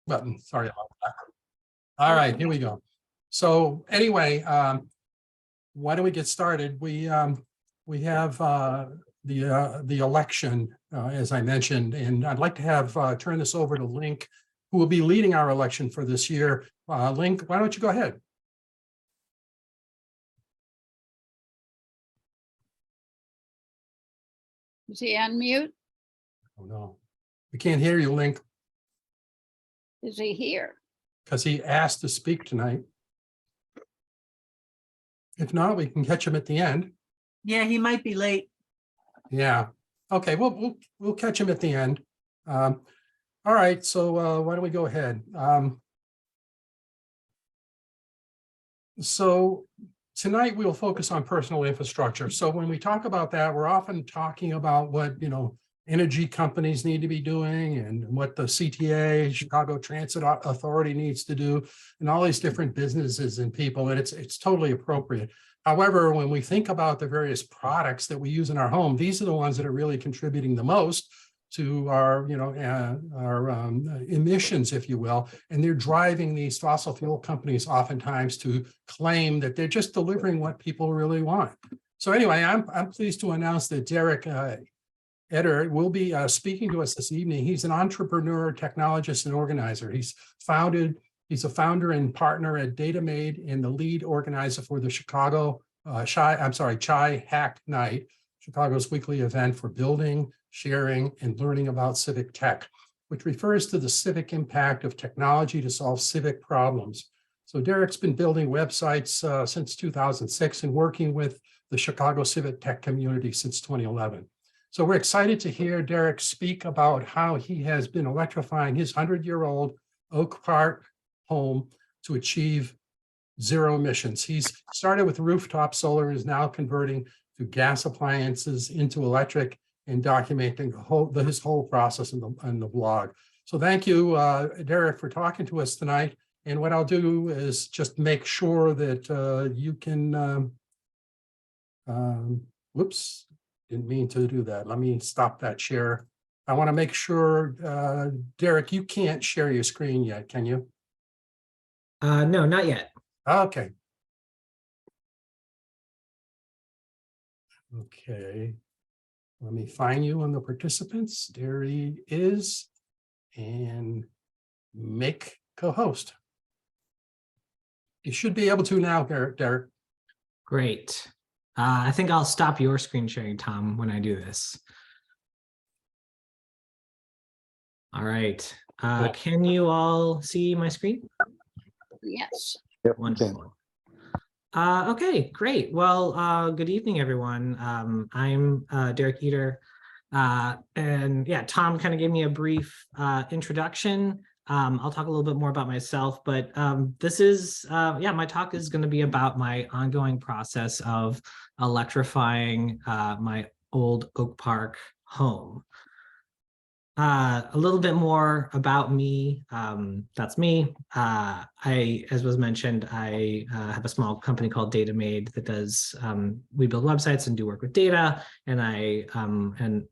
button. Sorry about that. All right, here we go. So anyway, why don't we get started? We have the election, as I mentioned, and I'd like to have turn this over to Link, who will be leading our election for this year. Link, why don't you go ahead? Is he on mute? Oh no, we can't hear you, Link. Is he here? Because he asked to speak tonight. If not, we can catch him at the end. Yeah, he might be late. Yeah. Okay. We'll catch him at the end. All right. So why don't we go ahead? So tonight we'll focus on personal infrastructure. So when we talk about that, we're often talking about what energy companies need to be doing and what the CTA, Chicago Transit Authority, needs to do, and all these different businesses and people, and it's totally appropriate. However, when we think about the various products that we use in our home, these are the ones that are really contributing the most to our, emissions, if you will, and they're driving these fossil fuel companies oftentimes to claim that they're just delivering what people really want. So anyway, I'm pleased to announce that Derek Eder will be speaking to us this evening. He's an entrepreneur, technologist, and organizer. He's a founder and partner at DataMade and the lead organizer for the Chai Hack Night, Chicago's weekly event for building, sharing, and learning about civic tech, which refers to the civic impact of technology to solve civic problems. So Derek's been building websites since 2006 and working with the Chicago civic tech community since 2011. So we're excited to hear Derek speak about how he has been electrifying his 100-year-old Oak Park home to achieve zero emissions. He's started with rooftop solar and is now converting to gas appliances into electric and documenting his whole process in the blog. So thank you, Derek, for talking to us tonight. And what I'll do is just make sure that you can, whoops. Didn't mean to do that. Let me stop that share. I want to make sure, Derek, you can't share your screen yet, can you? No, not yet. Okay. Okay. Let me find you on the participants. There he is. And make co-host. You should be able to now, Derek. Great. I think I'll stop your screen sharing, Tom, when I do this. All right. Can you all see my screen? Yes. Yep. Wonderful. Okay, great. Well, good evening, everyone. I'm Derek Eder. And yeah, Tom kind of gave me a brief introduction. I'll talk a little bit more about myself, but this is, my talk is going to be about my ongoing process of electrifying my old Oak Park home. A little bit more about me. That's me. As was mentioned, I have a small company called DataMade that does, we build websites and do work with data. And I am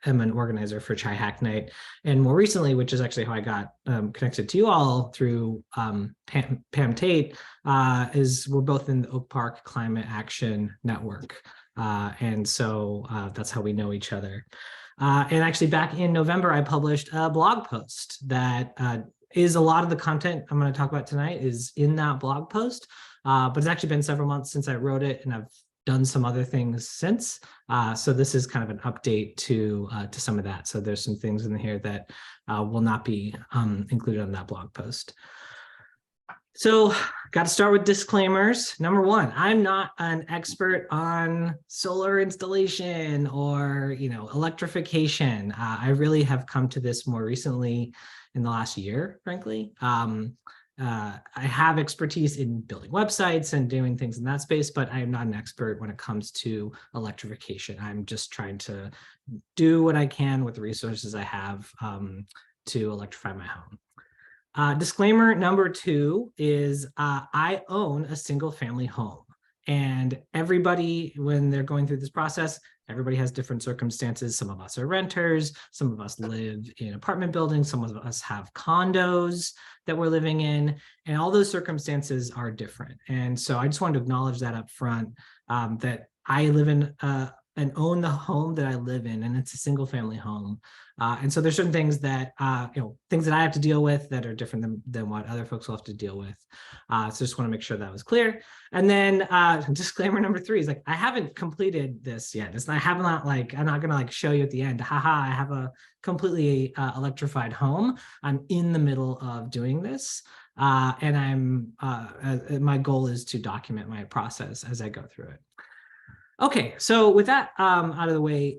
an organizer for Chai Hack Night. And more recently, which is actually how I got connected to you all through Pam Tate, is we're both in the Oak Park Climate Action Network. And so that's how we know each other. And actually back in November, I published a blog post that is a lot of the content I'm going to talk about tonight is in that blog post, but it's actually been several months since I wrote it and I've done some other things since. So this is kind of an update to some of that. So there's some things in here that will not be included on that blog post. So got to start with disclaimers. Number one, I'm not an expert on solar installation or, electrification. I really have come to this more recently in the last year, frankly. I have expertise in building websites and doing things in that space, but I am not an expert when it comes to electrification. I'm just trying to do what I can with the resources I have to electrify my home. Disclaimer number two is I own a single family home. And everybody, when they're going through this process, everybody has different circumstances. Some of us are renters, some of us live in apartment buildings, some of us have condos that we're living in, and all those circumstances are different. And so I just wanted to acknowledge that up front, that I live in and own the home that I live in, and it's a single family home. And so there's certain things that, things that I have to deal with that are different than what other folks will have to deal with. So just want to make sure that was clear. And then disclaimer number 3 is like, I haven't completed this yet. I'm not gonna show you at the end, haha, I have a completely electrified home. I'm in the middle of doing this. And my goal is to document my process as I go through it. Okay, so with that out of the way,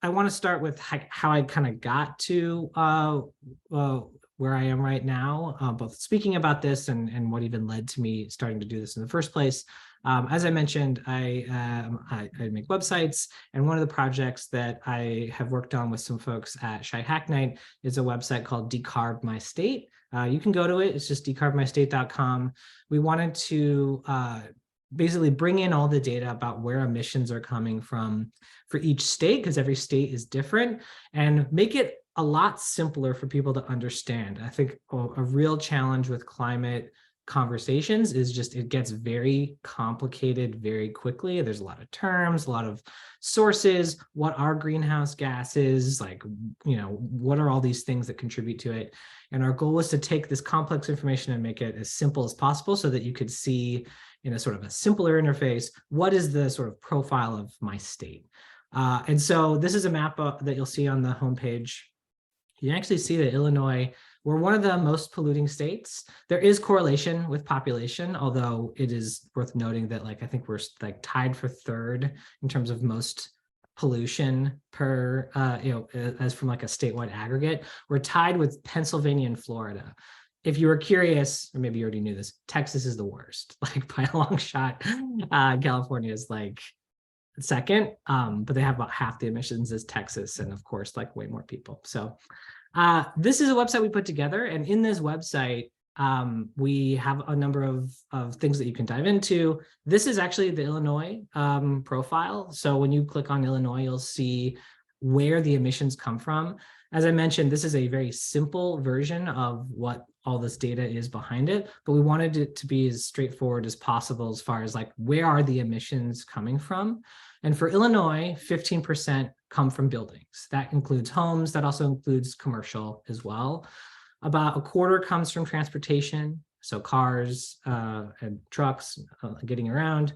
I want to start with how I kind of got to where I am right now, both speaking about this and what even led to me starting to do this in the first place. As I mentioned, I make websites, and one of the projects that I have worked on with some folks at Shy Hack Night is a website called Decarb My State. You can go to it. It's just decarbmystate.com. We wanted to basically bring in all the data about where emissions are coming from for each state, because every state is different, and make it a lot simpler for people to understand. I think a real challenge with climate conversations is just it gets very complicated very quickly. There's a lot of terms, a lot of sources. What are greenhouse gases? What are all these things that contribute to it? And our goal was to take this complex information and make it as simple as possible so that you could see in a sort of a simpler interface, what is the sort of profile of my state? And so this is a map that you'll see on the homepage. You can actually see that Illinois, we're one of the most polluting states. There is correlation with population, although it is worth noting that I think we're tied for 3rd in terms of most pollution per, as from a statewide aggregate. We're tied with Pennsylvania and Florida. If you were curious, or maybe you already knew this, Texas is the worst, by a long shot. California is 2nd, but they have about half the emissions as Texas, and of course, way more people. So this is a website we put together, and in this website, we have a number of things that you can dive into. This is actually the Illinois profile. So when you click on Illinois, you'll see where the emissions come from. As I mentioned, this is a very simple version of what all this data is behind it, but we wanted it to be as straightforward as possible as far as where are the emissions coming from. And for Illinois, 15% come from buildings. That includes homes. That also includes commercial as well. About a quarter comes from transportation, so cars and trucks getting around.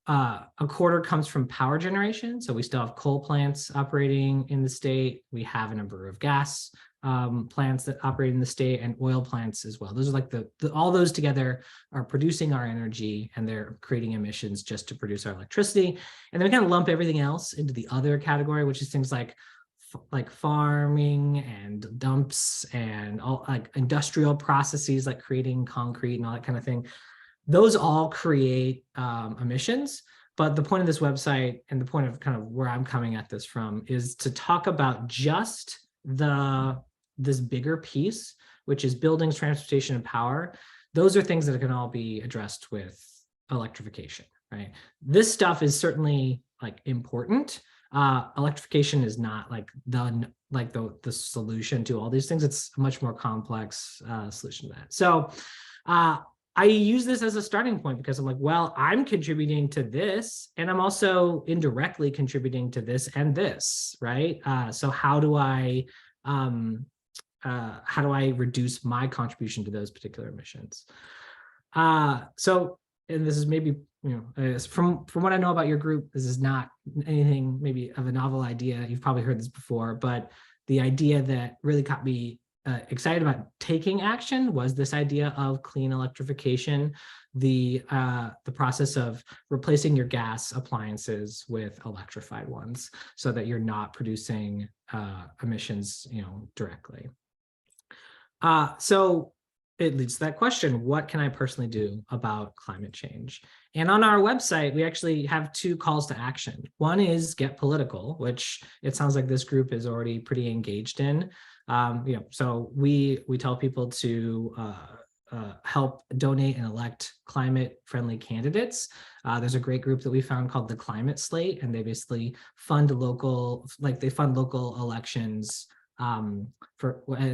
A quarter comes from power generation. So we still have coal plants operating in the state. We have a number of gas plants that operate in the state, and oil plants as well. Those are all those together are producing our energy, and they're creating emissions just to produce our electricity. And then we kind of lump everything else into the other category, which is things like farming and dumps and all industrial processes like creating concrete and all that kind of thing. Those all create emissions. But the point of this website and the point of kind of where I'm coming at this from is to talk about just this bigger piece, which is buildings, transportation, and power. Those are things that can all be addressed with electrification, right? This stuff is certainly important. Electrification is not the solution to all these things. It's a much more complex solution to that. So I use this as a starting point because I'm well, I'm contributing to this, and I'm also indirectly contributing to this and this, right? So how do I reduce my contribution to those particular emissions? And this is maybe, from what I know about your group, this is not anything maybe of a novel idea. You've probably heard this before, but the idea that really got me excited about taking action was this idea of clean electrification, the process of replacing your gas appliances with electrified ones so that you're not producing emissions, directly. So it leads to that question, what can I personally do about climate change? And on our website, we actually have 2 calls to action. One is get political, which it sounds like this group is already pretty engaged in. So we tell people to help donate and elect climate-friendly candidates. There's a great group that we found called the Climate Slate, and they basically fund local elections and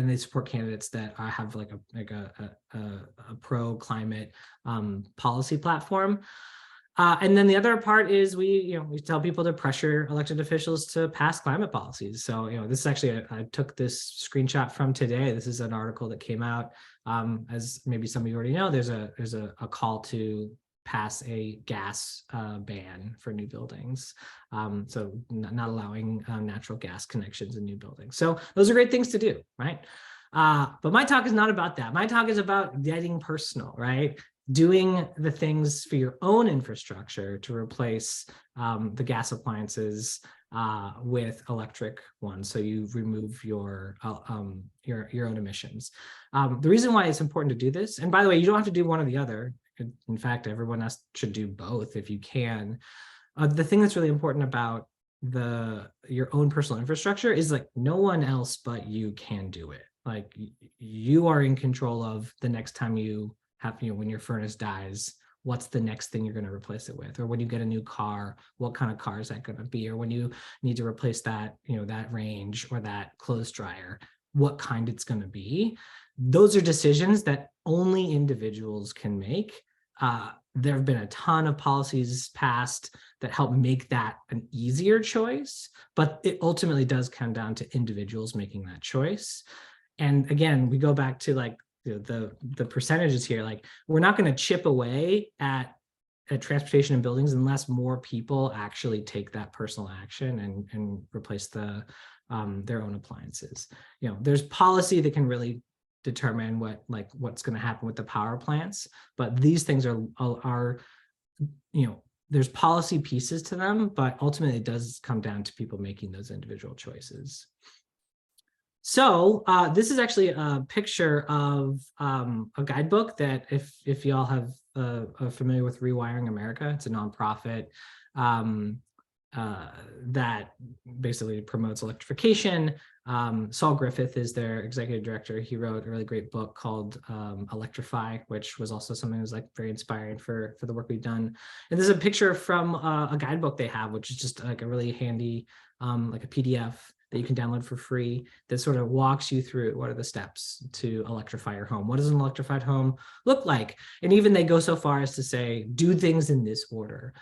they support candidates that have like a pro-climate policy platform. And then the other part is we tell people to pressure elected officials to pass climate policies. So, this is actually, I took this screenshot from today. This is an article that came out. As maybe some of you already know, there's a call to pass a gas ban for new buildings. So not allowing natural gas connections in new buildings. So those are great things to do, right? But my talk is not about that. My talk is about getting personal, right? Doing the things for your own infrastructure to replace the gas appliances with electric ones, so you remove your own emissions. The reason why it's important to do this, and by the way, you don't have to do one or the other. In fact, everyone else should do both if you can. The thing that's really important about your own personal infrastructure is like no one else but you can do it. Like you are in control of the next time you have, when your furnace dies, what's the next thing you're going to replace it with? Or when you get a new car, what kind of car is that going to be? Or when you need to replace that, that range or that clothes dryer, what kind it's going to be. Those are decisions that only individuals can make. There have been a ton of policies passed that help make that an easier choice, but it ultimately does come down to individuals making that choice. And again, we go back to like the percentages here. Like we're not going to chip away at transportation and buildings unless more people actually take that personal action and replace their own appliances. There's policy that can really determine what's going to happen with the power plants, but these things are there's policy pieces to them, but ultimately it does come down to people making those individual choices. So this is actually a picture of a guidebook that if y'all are familiar with Rewiring America, it's a nonprofit that basically promotes electrification. Saul Griffith is their executive director. He wrote a really great book called Electrify, which was also something that was like very inspiring for the work we've done. And there's a picture from a guidebook they have, which is just like a really handy, like a PDF that you can download for free that sort of walks you through what are the steps to electrify your home. What does an electrified home look like? And even they go so far as to say, do things in this order.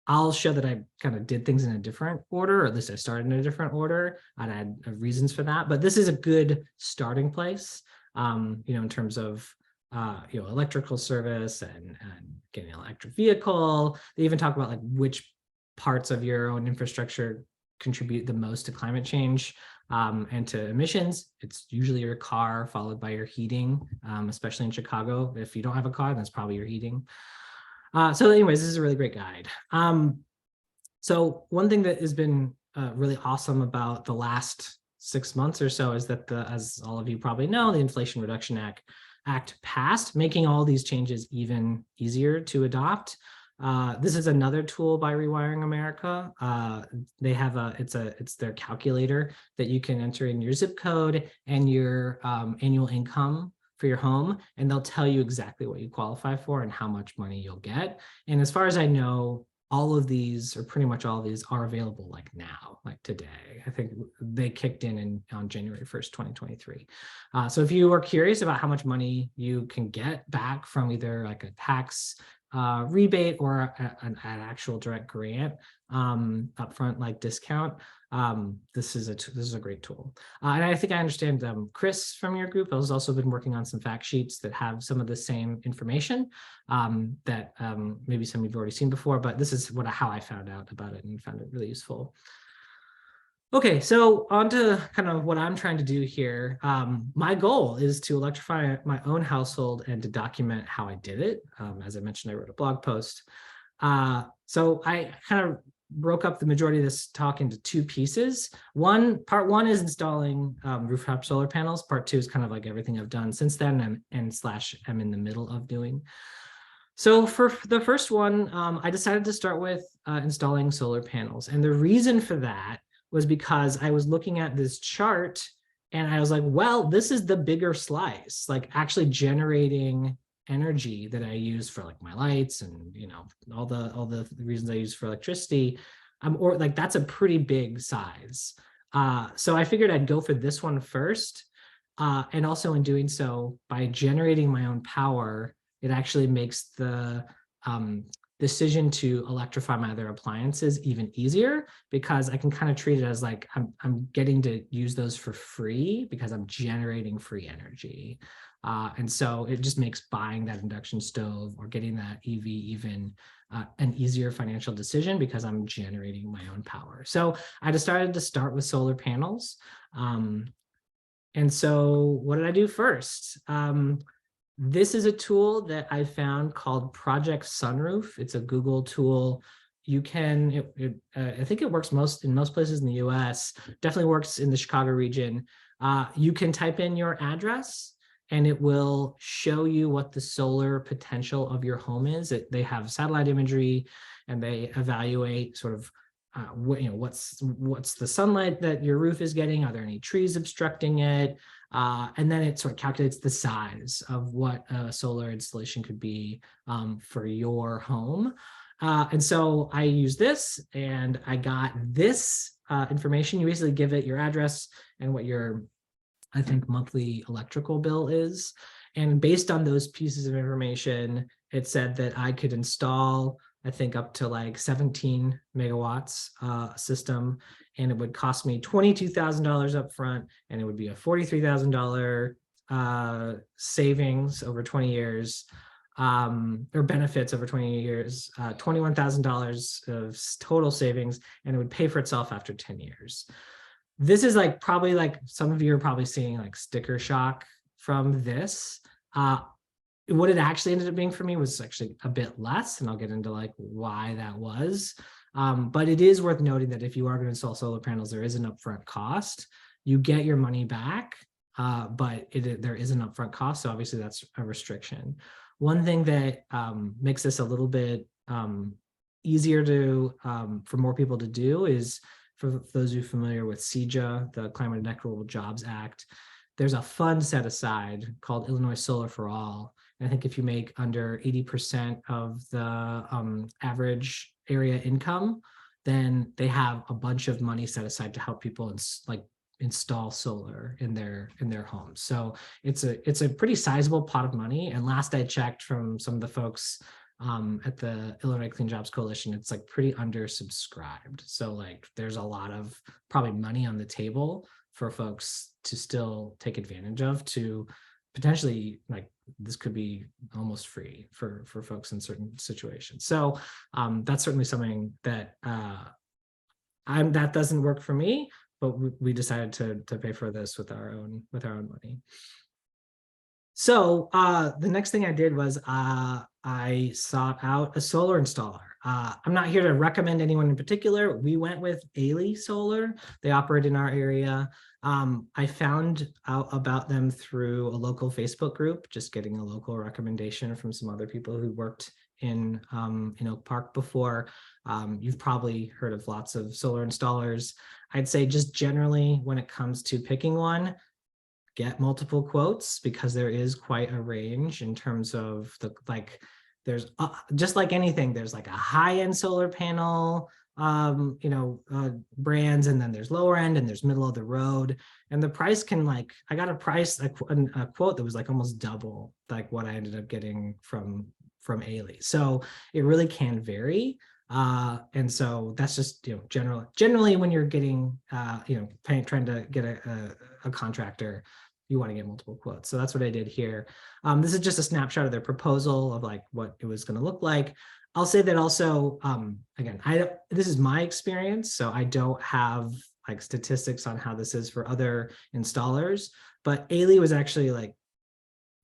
I'll show that I kind of did things in a different order, or at least I started in a different order. I'd had reasons for that, but this is a good starting place, in terms of, electrical service and getting an electric vehicle. They even talk about like which parts of your own infrastructure contribute the most to climate change and to emissions. It's usually your car followed by your heating, especially in Chicago. If you don't have a car, that's probably your heating. So anyways, this is a really great guide. So one thing that has been really awesome about the last 6 months or so is that as all of you probably know, the Inflation Reduction Act passed, making all these changes even easier to adopt. This is another tool by Rewiring America. They have it's their calculator that you can enter in your zip code and your annual income for your home, and they'll tell you exactly what you qualify for and how much money you'll get. And as far as I know, all of these, or pretty much all of these, are available like now, like today. I think they kicked in on January 1st, 2023. So if you are curious about how much money you can get back from either like a tax rebate or an actual direct grant, upfront like discount, this is a great tool. And I think I understand Chris from your group has also been working on some fact sheets that have some of the same information that maybe some of you've already seen before, but this is how I found out about it and found it really useful. Okay, so on to kind of what I'm trying to do here. My goal is to electrify my own household and to document how I did it. As I mentioned, I wrote a blog post. So I kind of broke up the majority of this talk into two pieces. Part one is installing rooftop solar panels. Part two is kind of like everything I've done since then and I'm in the middle of doing. So for the first one, I decided to start with installing solar panels. And the reason for that was because I was looking at this chart And I was like, well, this is the bigger slice, like actually generating energy that I use for like my lights and, you know, all the reasons I use for electricity. Or like that's a pretty big size. So I figured I'd go for this one first. And also in doing so, by generating my own power, it actually makes the decision to electrify my other appliances even easier, because I can kind of treat it as like I'm getting to use those for free because I'm generating free energy. And so it just makes buying that induction stove or getting that EV even an easier financial decision because I'm generating my own power. So I decided to start with solar panels. And so what did I do first? This is a tool that I found called Project Sunroof. It's a Google tool. You can, I think it works in most places in the US, definitely works in the Chicago region. You can type in your address and it will show you what the solar potential of your home is. They have satellite imagery and they evaluate sort of what's the sunlight that your roof is getting? Are there any trees obstructing it? And then it sort of calculates the size of what a solar installation could be for your home. And so I used this and I got this information. You basically give it your address and what your, I think, monthly electrical bill is. And based on those pieces of information, it said that I could install, I think, up to like 17 megawatts system, and it would cost me $22,000 up front, and it would be a $43,000 savings over 20 years, or benefits over 20 years, $21,000 of total savings, and it would pay for itself after 10 years. This is like probably like some of you are probably seeing like sticker shock from this. What it actually ended up being for me was actually a bit less, and I'll get into like why that was. But it is worth noting that if you are going to install solar panels, there is an upfront cost. You get your money back, but there is an upfront cost. So obviously that's a restriction. One thing that makes this a little bit easier for more people to do is, for those of you familiar with CEJA, the Climate and Equitable Jobs Act, there's a fund set aside called Illinois Solar for All. And I think if you make under 80% of the average area income, then they have a bunch of money set aside to help people install solar in their homes. So it's a pretty sizable pot of money. And last I checked from some of the folks at the Illinois Clean Jobs Coalition, it's like pretty undersubscribed. So like there's a lot of probably money on the table for folks to still take advantage of, to potentially, like, this could be almost free for folks in certain situations. So that's certainly something that that doesn't work for me, but we decided to pay for this with our own money. So the next thing I did was I sought out a solar installer. I'm not here to recommend anyone in particular. We went with Ailey Solar. They operate in our area. I found out about them through a local Facebook group, just getting a local recommendation from some other people who worked in Oak Park before. You've probably heard of lots of solar installers. I'd say just generally when it comes to picking one, get multiple quotes, because there is quite a range in terms of there's just like anything, there's like a high-end solar panel brands, and then there's lower end and there's middle of the road, and the price can, I got a quote that was like almost double like what I ended up getting from Ailey. So it really can vary. And so that's just, generally when you're getting, trying to get a contractor, you want to get multiple quotes. So that's what I did here. This is just a snapshot of their proposal of like what it was going to look like. I'll say that also, again, this is my experience, so I don't have like statistics on how this is for other installers, but Ailey was actually like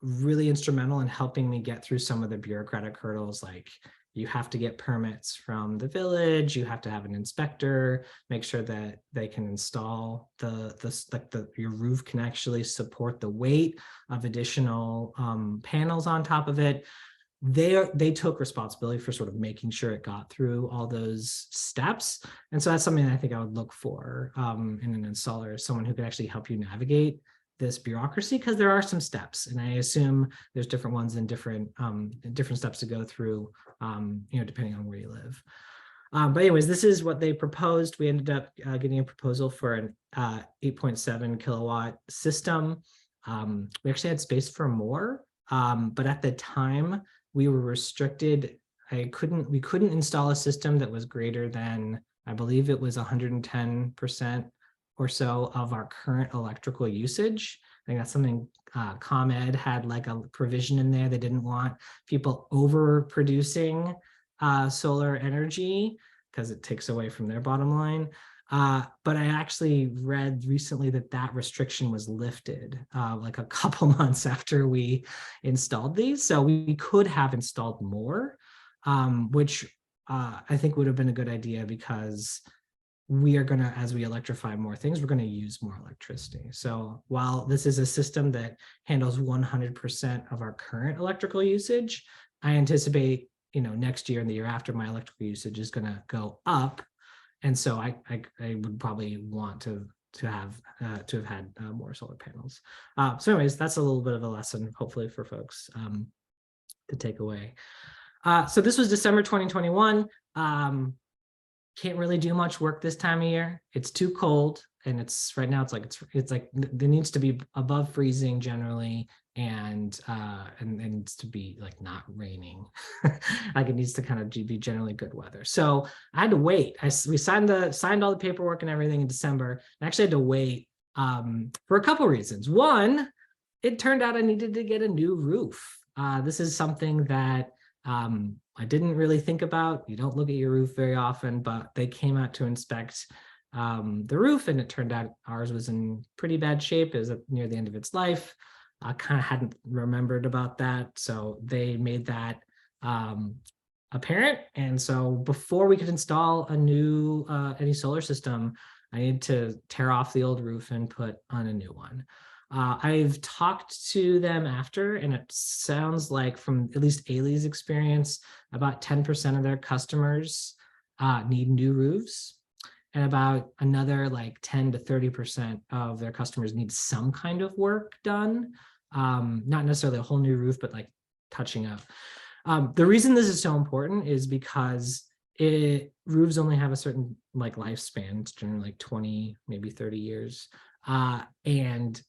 really instrumental in helping me get through some of the bureaucratic hurdles. Like, you have to get permits from the village, you have to have an inspector, make sure that they can install your roof can actually support the weight of additional panels on top of it. they took responsibility for sort of making sure it got through all those steps. And so that's something I think I would look for in an installer, someone who could actually help you navigate this bureaucracy, because there are some steps, and I assume there's different ones and different steps to go through, depending on where you live. But anyways, this is what they proposed. We ended up getting a proposal for an 8.7 kilowatt system. We actually had space for more, but at the time we were restricted. We couldn't install a system that was greater than, I believe it was 110% or so of our current electrical usage. I think that's something ComEd had like a provision in there. They didn't want people overproducing solar energy because it takes away from their bottom line. But I actually read recently that restriction was lifted like a couple months after we installed these. So we could have installed more, which I think would have been a good idea, because we are going to, as we electrify more things, we're going to use more electricity. So while this is a system that handles 100% of our current electrical usage, I anticipate, next year and the year after, my electrical usage is going to go up. And so I would probably want to have had more solar panels. So anyways, that's a little bit of a lesson, hopefully, for folks to take away. So this was December 2021. Can't really do much work this time of year. It's too cold, and it's right now it's like there needs to be above freezing generally, and it needs to be like not raining. Like it needs to kind of be generally good weather. So I had to wait. We signed all the paperwork and everything in December. I actually had to wait for a couple reasons. One, it turned out I needed to get a new roof. This is something that I didn't really think about. You don't look at your roof very often, but they came out to inspect the roof, and it turned out ours was in pretty bad shape. It was near the end of its life. I kind of hadn't remembered about that, so they made that apparent. And so before we could install a new any solar system, I needed to tear off the old roof and put on a new one. I've talked to them after, and it sounds like, from at least Ailey's experience, about 10% of their customers need new roofs, and about another like 10 to 30% of their customers need some kind of work done. Not necessarily a whole new roof, but like touching up. The reason this is so important is because roofs only have a certain like lifespan. It's generally like 20, maybe 30 years. And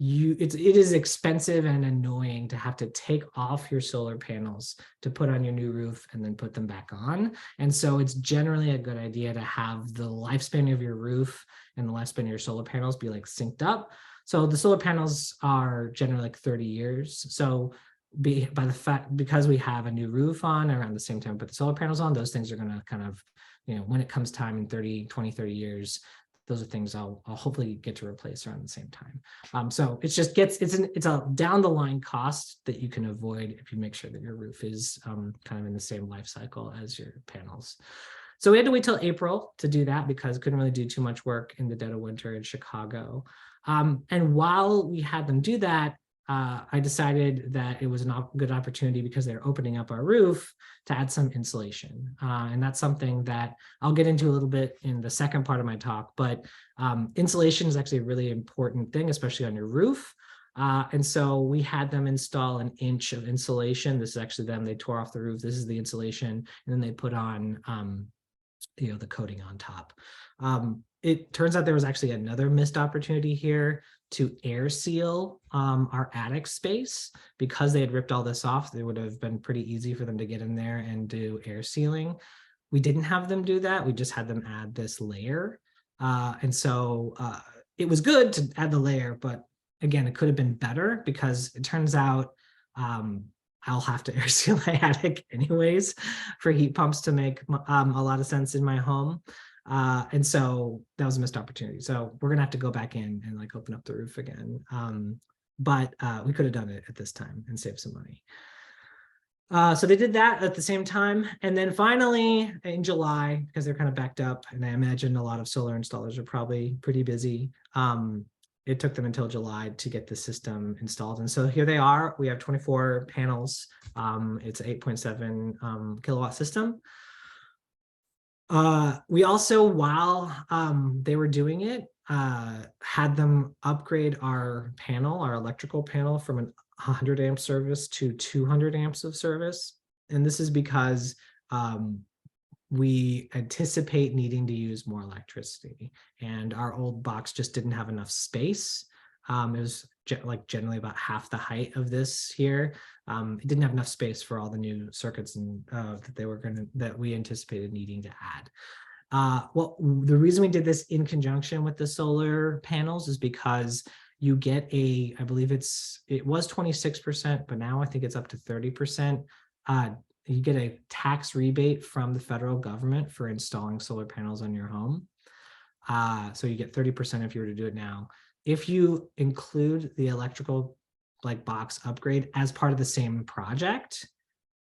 it is expensive and annoying to have to take off your solar panels to put on your new roof and then put them back on. And so it's generally a good idea to have the lifespan of your roof and the lifespan of your solar panels be like synced up. So the solar panels are generally like 30 years. So because we have a new roof on around the same time we put the solar panels on, those things are going to kind of, when it comes time in 20, 30 years, those are things I'll hopefully get to replace around the same time. So it's a down the line cost that you can avoid if you make sure that your roof is kind of in the same life cycle as your panels. So we had to wait till April to do that because couldn't really do too much work in the dead of winter in Chicago. And while we had them do that, I decided that it was a good opportunity, because they're opening up our roof, to add some insulation. And that's something that I'll get into a little bit in the second part of my talk, but insulation is actually a really important thing, especially on your roof. And so we had them install an inch of insulation. This is actually them. They tore off the roof. This is the insulation. And then they put on the coating on top. It turns out there was actually another missed opportunity here to air seal our attic space. Because they had ripped all this off, it would have been pretty easy for them to get in there and do air sealing. We didn't have them do that. We just had them add this layer. And so it was good to add the layer, but again, it could have been better, because it turns out I'll have to air seal my attic anyways for heat pumps to make a lot of sense in my home. And so that was a missed opportunity. So we're gonna have to go back in and like open up the roof again. But we could have done it at this time and saved some money. So they did that at the same time. And then finally in July, because they're kind of backed up, and I imagine a lot of solar installers are probably pretty busy, it took them until July to get the system installed. And so here they are. We have 24 panels. It's an 8.7 kilowatt system. We also, while they were doing it, had them upgrade our electrical panel from an 100 amp service to 200 amps of service. And this is because we anticipate needing to use more electricity, and our old box just didn't have enough space. It was like generally about half the height of this here. It didn't have enough space for all the new circuits and that we anticipated needing to add. Well, the reason we did this in conjunction with the solar panels is because you get I believe it was 26%, but now I think it's up to 30%. You get a tax rebate from the federal government for installing solar panels on your home. So you get 30% if you were to do it now. If you include the electrical box upgrade as part of the same project,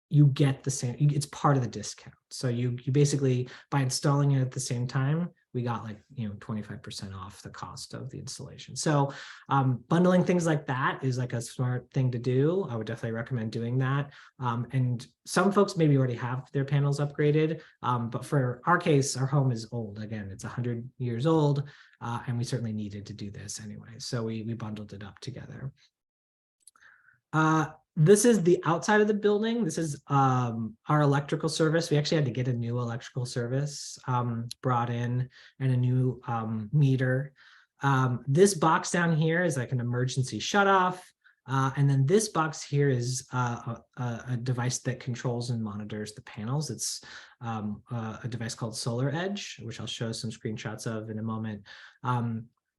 you get the same, it's part of the discount. So you basically, by installing it at the same time, we got 25% off the cost of the installation. So bundling things like that is a smart thing to do. I would definitely recommend doing that. And some folks maybe already have their panels upgraded, but for our case, our home is old. Again, it's 100 years old, and we certainly needed to do this anyway. So we bundled it up together. This is the outside of the building. This is our electrical service. We actually had to get a new electrical service brought in, and a new meter. This box down here is an emergency shutoff. And then this box here is a device that controls and monitors the panels. It's a device called Solar Edge, which I'll show some screenshots of in a moment.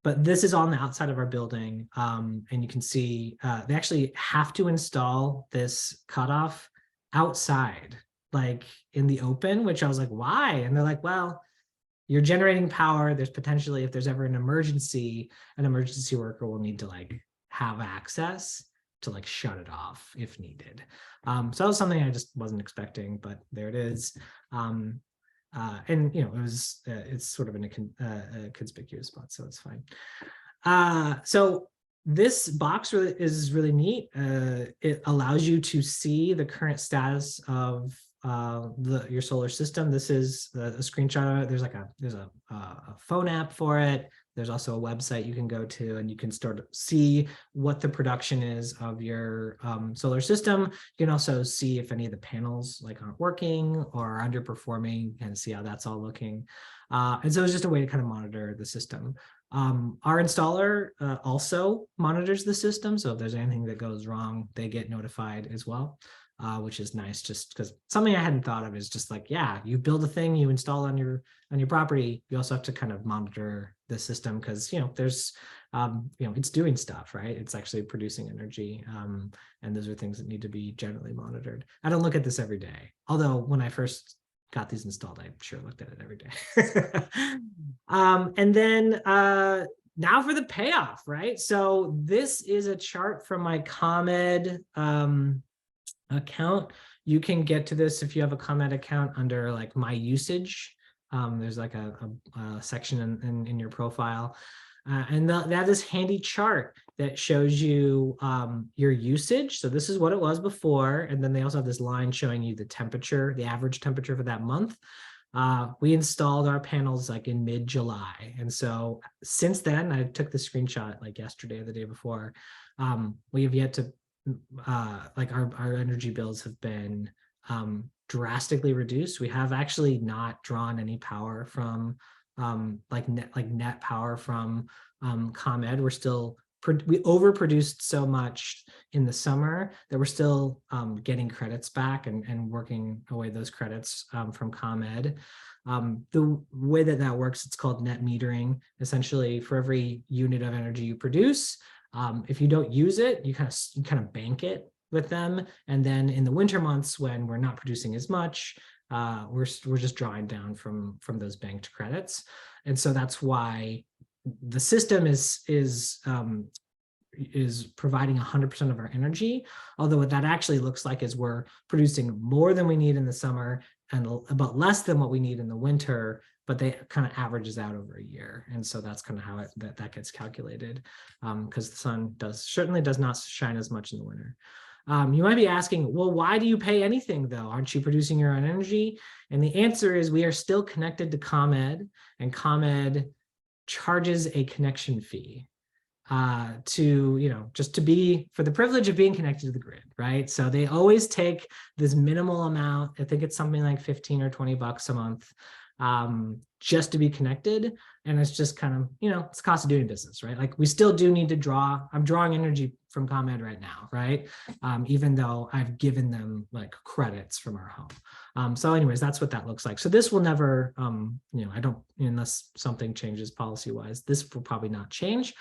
But this is on the outside of our building, and you can see they actually have to install this cutoff outside, in the open, which I was like, why? And they're like, well, you're generating power. There's potentially, if there's ever an emergency worker will need to have access to shut it off if needed. So that was something I just wasn't expecting, but there it is. And it's sort of in a conspicuous spot, so it's fine. So this box is really neat. It allows you to see the current status of your solar system. This is a screenshot of it. There's a phone app for it. There's also a website you can go to, and you can start to see what the production is of your solar system. You can also see if any of the panels aren't working or are underperforming, and see how that's all looking. And so it's just a way to kind of monitor the system. Our installer also monitors the system, so if there's anything that goes wrong, they get notified as well. Which is nice, just because something I hadn't thought of is just yeah, you build a thing, you install on your property, you also have to kind of monitor the system, because there's it's doing stuff, right? It's actually producing energy, and those are things that need to be generally monitored. I don't look at this every day, although when I first got these installed, I sure looked at it every day. And then now for the payoff, right? So this is a chart from my ComEd account. You can get to this if you have a ComEd account under my usage. There's a section in your profile, and that is handy chart that shows you your usage. So this is what it was before, and then they also have this line showing you the temperature, the average temperature for that month. We installed our panels in mid-July, and so since then, I took the screenshot yesterday or the day before. We have yet to our energy bills have been drastically reduced. We have actually not drawn any power from net power from ComEd. We're still we overproduced so much in the summer that we're still getting credits back and working away those credits from ComEd. The way that works, it's called net metering. Essentially, for every unit of energy you produce, if you don't use it, you kind of bank it with them, and then in the winter months when we're not producing as much, we're just drawing down from those banked credits. And so that's why the system is providing 100% of our energy. Although what that actually looks like is we're producing more than we need in the summer and about less than what we need in the winter, but they kind of averages out over a year. And so that's kind of how that gets calculated, because the sun certainly does not shine as much in the winter. You might be asking, well, why do you pay anything though? Aren't you producing your own energy? And the answer is we are still connected to ComEd, and ComEd charges a connection fee just to be for the privilege of being connected to the grid, right? So they always take this minimal amount. I think it's something like 15 or 20 bucks a month, just to be connected. And it's just kind of, it's the cost of doing business, right? Like we still do need to I'm drawing energy from ComEd right now, right? Even though I've given them like credits from our home. So anyways, that's what that looks like. So this will never, I don't, unless something changes policy-wise, this will probably not change.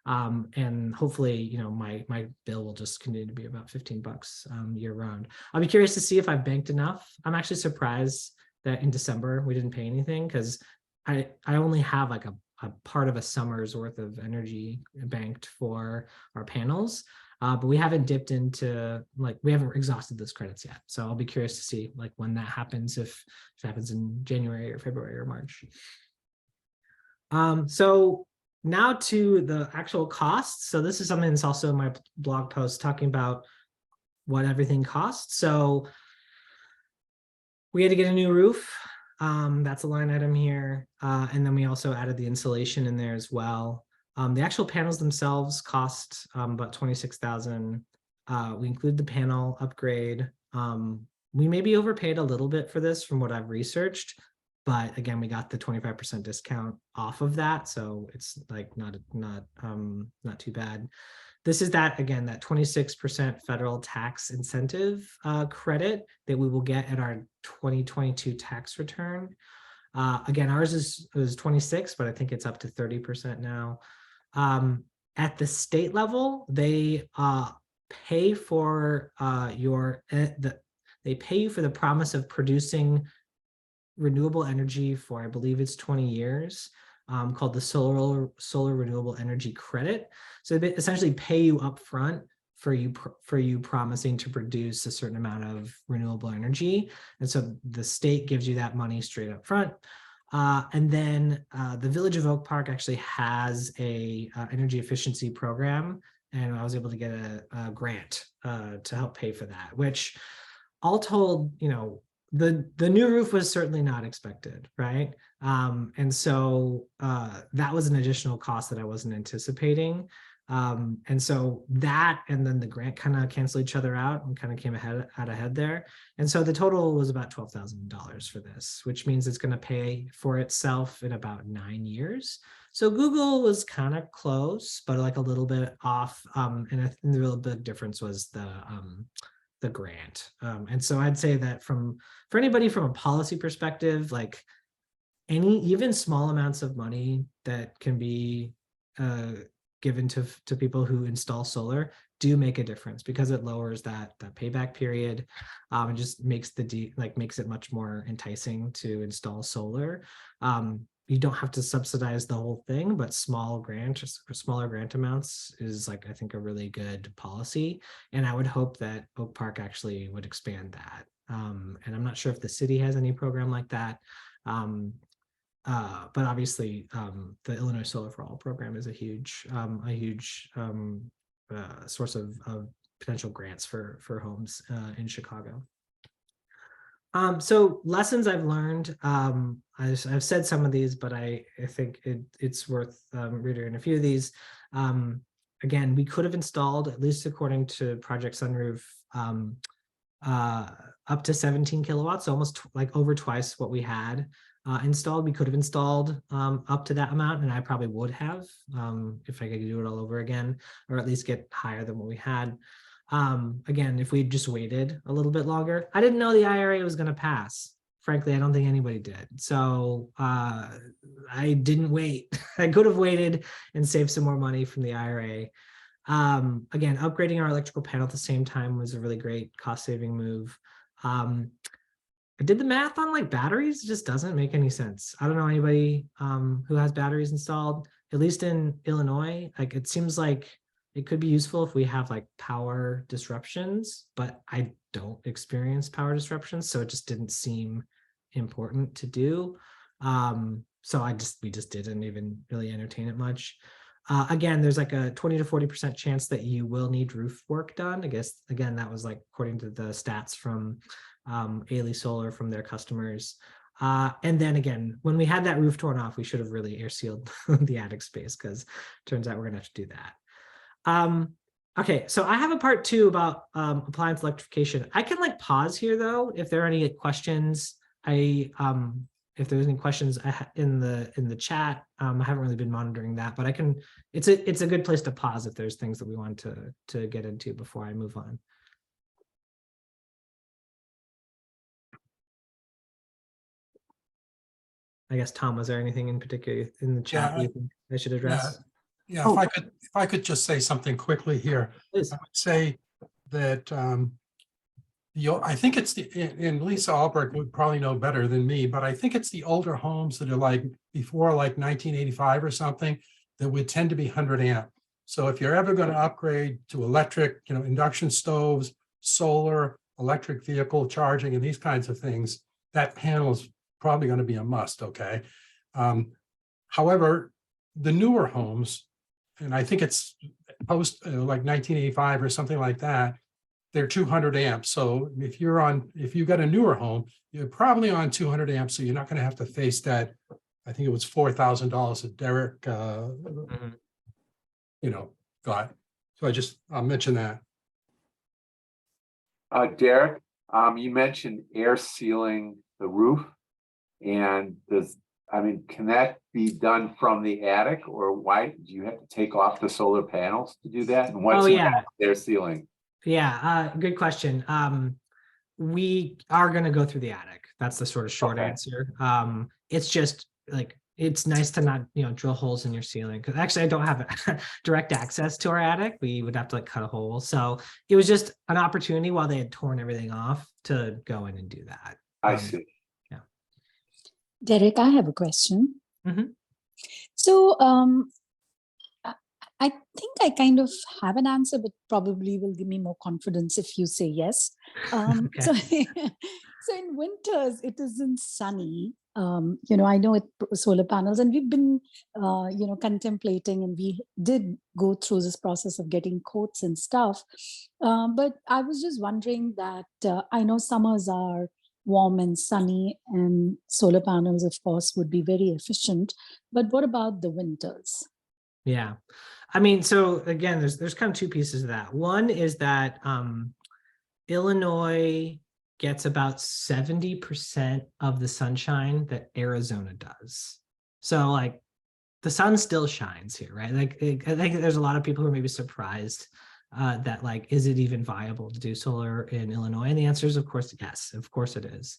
And hopefully, my bill will just continue to be about 15 bucks year round. I'll be curious to see if I've banked enough. I'm actually surprised that in December we didn't pay anything, because I only have like a part of a summer's worth of energy banked for our panels. But we haven't dipped into, we haven't exhausted those credits yet. So I'll be curious to see when that happens, if it happens in January or February or March. So now to the actual costs. So this is something that's also in my blog post talking about what everything costs. So we had to get a new roof. That's a line item here. And then we also added the insulation in there as well. The actual panels themselves cost about $26,000. We include the panel upgrade. We maybe overpaid a little bit for this from what I've researched, but again, we got the 25% discount off of that, so it's like not too bad. This is that 26% federal tax incentive credit that we will get at our 2022 tax return. Again, ours is 26, but I think it's up to 30% now. At the state level, they pay for they pay you for the promise of producing renewable energy for, I believe it's 20 years, called the solar renewable energy credit. So they essentially pay you up front for you promising to produce a certain amount of renewable energy. And so the state gives you that money straight up front. And then the Village of Oak Park actually has a energy efficiency program, and I was able to get a grant to help pay for that, which all told, the new roof was certainly not expected, right? And so that was an additional cost that I wasn't anticipating. And so that and then the grant kind of canceled each other out and kind of came out ahead there. And so the total was about $12,000 for this, which means it's going to pay for itself in about 9 years. So Google was kind of close, but like a little bit off. And I think the real big difference was the grant. And so I'd say that for anybody from a policy perspective, like even small amounts of money that can be given to people who install solar do make a difference, because it lowers that payback period, and just makes makes it much more enticing to install solar. You don't have to subsidize the whole thing, but smaller grant amounts is I think a really good policy. And I would hope that Oak Park actually would expand that. And I'm not sure if the city has any program like that. But obviously the Illinois Solar for All program is a huge source of potential grants for homes in Chicago. So lessons I've learned, I've said some of these, but I think it's worth reiterating a few of these. Again, we could have installed, at least according to Project Sunroof, up to 17 kilowatts, almost over twice what we had installed. We could have installed up to that amount, and I probably would have if I could do it all over again, or at least get higher than what we had. Again, if we just waited a little bit longer. I didn't know the IRA was going to pass. Frankly, I don't think anybody did. So I didn't wait. I could have waited and saved some more money from the IRA. Again, upgrading our electrical panel at the same time was a really great cost-saving move. I did the math on batteries. It just doesn't make any sense. I don't know anybody who has batteries installed, at least in Illinois. It seems like it could be useful if we have power disruptions, but I don't experience power disruptions, so it just didn't seem important to do. So we just didn't even really entertain it much. Again, there's like a 20 to 40% chance that you will need roof work done. I guess, again, that was like according to the stats from Ailey Solar from their customers. And then again, when we had that roof torn off, we should have really air sealed the attic space, because turns out we're gonna have to do that. Okay, so I have a part 2 about appliance electrification. I can like pause here though, if there are any questions. If there's any questions in the chat, I haven't really been monitoring that, but I can. It's a good place to pause if there's things that we want to get into before I move on. I guess, Tom, was there anything in particular in the chat Yeah, you think I should address? Yeah, Oh. if I could just say something quickly here. Please. I would say that I think it's and Lisa Albrecht would probably know better than me, but I think it's the older homes that are like before like 1985 or something that would tend to be 100 amp. So if you're ever going to upgrade to electric, induction stoves, solar, electric vehicle charging, and these kinds of things, that panel is probably going to be a must. Okay. However, the newer homes, and I think it's post like 1985 or something like that, they're 200 amps. So if you got a newer home, you're probably on 200 amps. So you're not going to have to face that. I think it was $4,000 that Derek, got. So I'll mention that. Derek, you mentioned air sealing the roof, and can that be done from the attic, or why do you have to take off the solar panels to do that? And what's air sealing? Yeah, good question. We are going to go through the attic. That's the sort of short answer. It's just like, it's nice to not, drill holes in your ceiling, because actually I don't have direct access to our attic. We would have to like cut a hole. So it was just an opportunity while they had torn everything off to go in and do that. I see. Yeah. Derek, I have a question. Mm-hmm. So I think I kind of have an answer, but probably will give me more confidence if you say yes. Okay. So in winters, it isn't sunny. I know it solar panels, and we've been, contemplating, and we did go through this process of getting quotes and stuff. But I was just wondering that I know summers are warm and sunny, and solar panels, of course, would be very efficient. But what about the winters? Yeah, so again, there's kind of two pieces of that. One is that Illinois gets about 70% of the sunshine that Arizona does. So like the sun still shines here, right? Like I think there's a lot of people who are maybe surprised that like, is it even viable to do solar in Illinois? And the answer is, of course, yes, of course it is.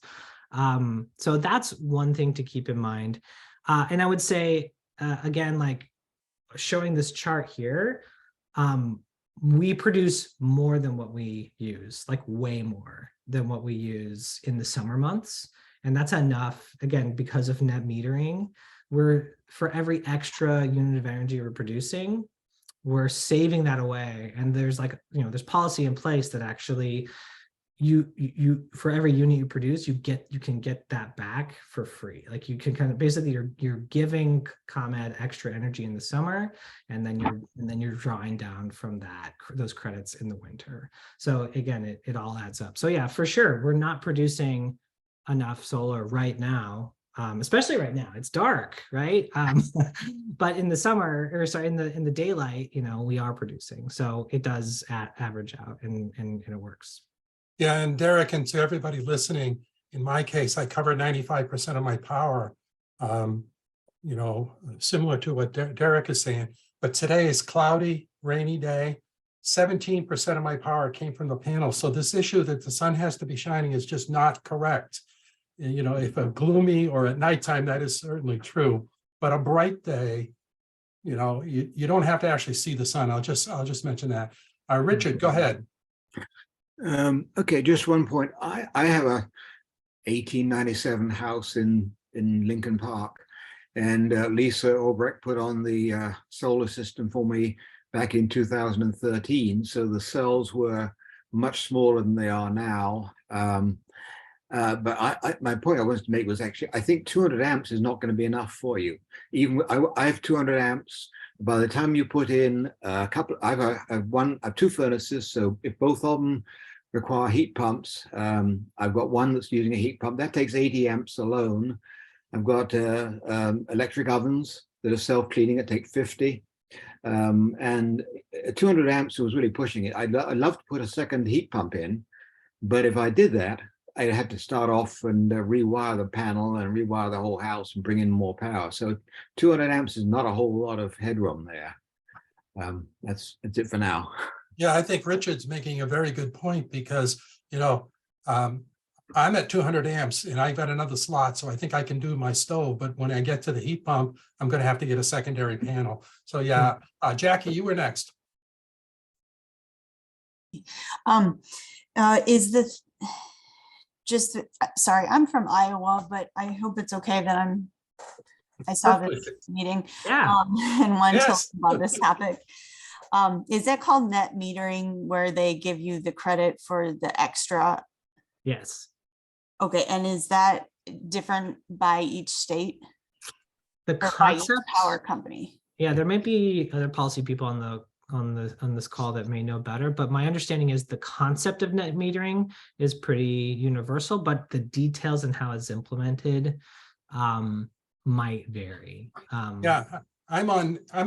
So that's one thing to keep in mind. And I would say, again, like showing this chart here, we produce more than what we use, like way more than what we use in the summer months. And that's enough, again, because of net metering. For every extra unit of energy we're producing, we're saving that away. And there's like, there's policy in place that actually you for every unit you produce, you can get that back for free. Like you can kind of basically you're giving ComEd extra energy in the summer, and then you're drawing down from those credits in the winter. So again, it all adds up. So yeah, for sure, we're not producing enough solar right now. Especially right now, it's dark, right? But in the summer, or sorry, in the daylight, we are producing. So it does average out, and it works. Yeah, and Derek, and to everybody listening, in my case, I cover 95% of my power, similar to what Derek is saying. But today is cloudy, rainy day. 17% of my power came from the panel. So this issue that the sun has to be shining is just not correct. If a gloomy or at nighttime, that is certainly true. But a bright day, you don't have to actually see the sun. I'll just mention that. Richard, go ahead. Okay, just one point. I have a 1897 house in Lincoln Park, and Lisa Albrecht put on the solar system for me back in 2013. So the cells were much smaller than they are now. But my point I wanted to make was actually, I think 200 amps is not going to be enough for you. Even I have 200 amps. By the time you put in a couple, I have two furnaces. So if both of them require heat pumps, I've got one that's using a heat pump that takes 80 amps alone. I've got electric ovens that are self-cleaning that take 50. And 200 amps was really pushing it. I'd love to put a second heat pump in, but if I did that, I'd have to start off and rewire the panel and rewire the whole house and bring in more power. So 200 amps is not a whole lot of headroom there. That's it for now. Yeah, I think Richard's making a very good point because, I'm at 200 amps and I've got another slot, so I think I can do my stove. But when I get to the heat pump, I'm going to have to get a secondary panel. So yeah, Jackie, you were next. Is this just, sorry, I'm from Iowa, but I hope it's okay that I saw this meeting Yeah. and wanted to Yes. talk about this topic. Is that called net metering, where they give you the credit for the extra? Yes. Okay, and is that different by each state The or by each concept. power company? Yeah, there might be other policy people on this call that may know better, but my understanding is the concept of net metering is pretty universal, but the details and how it's implemented might vary. Yeah, I'm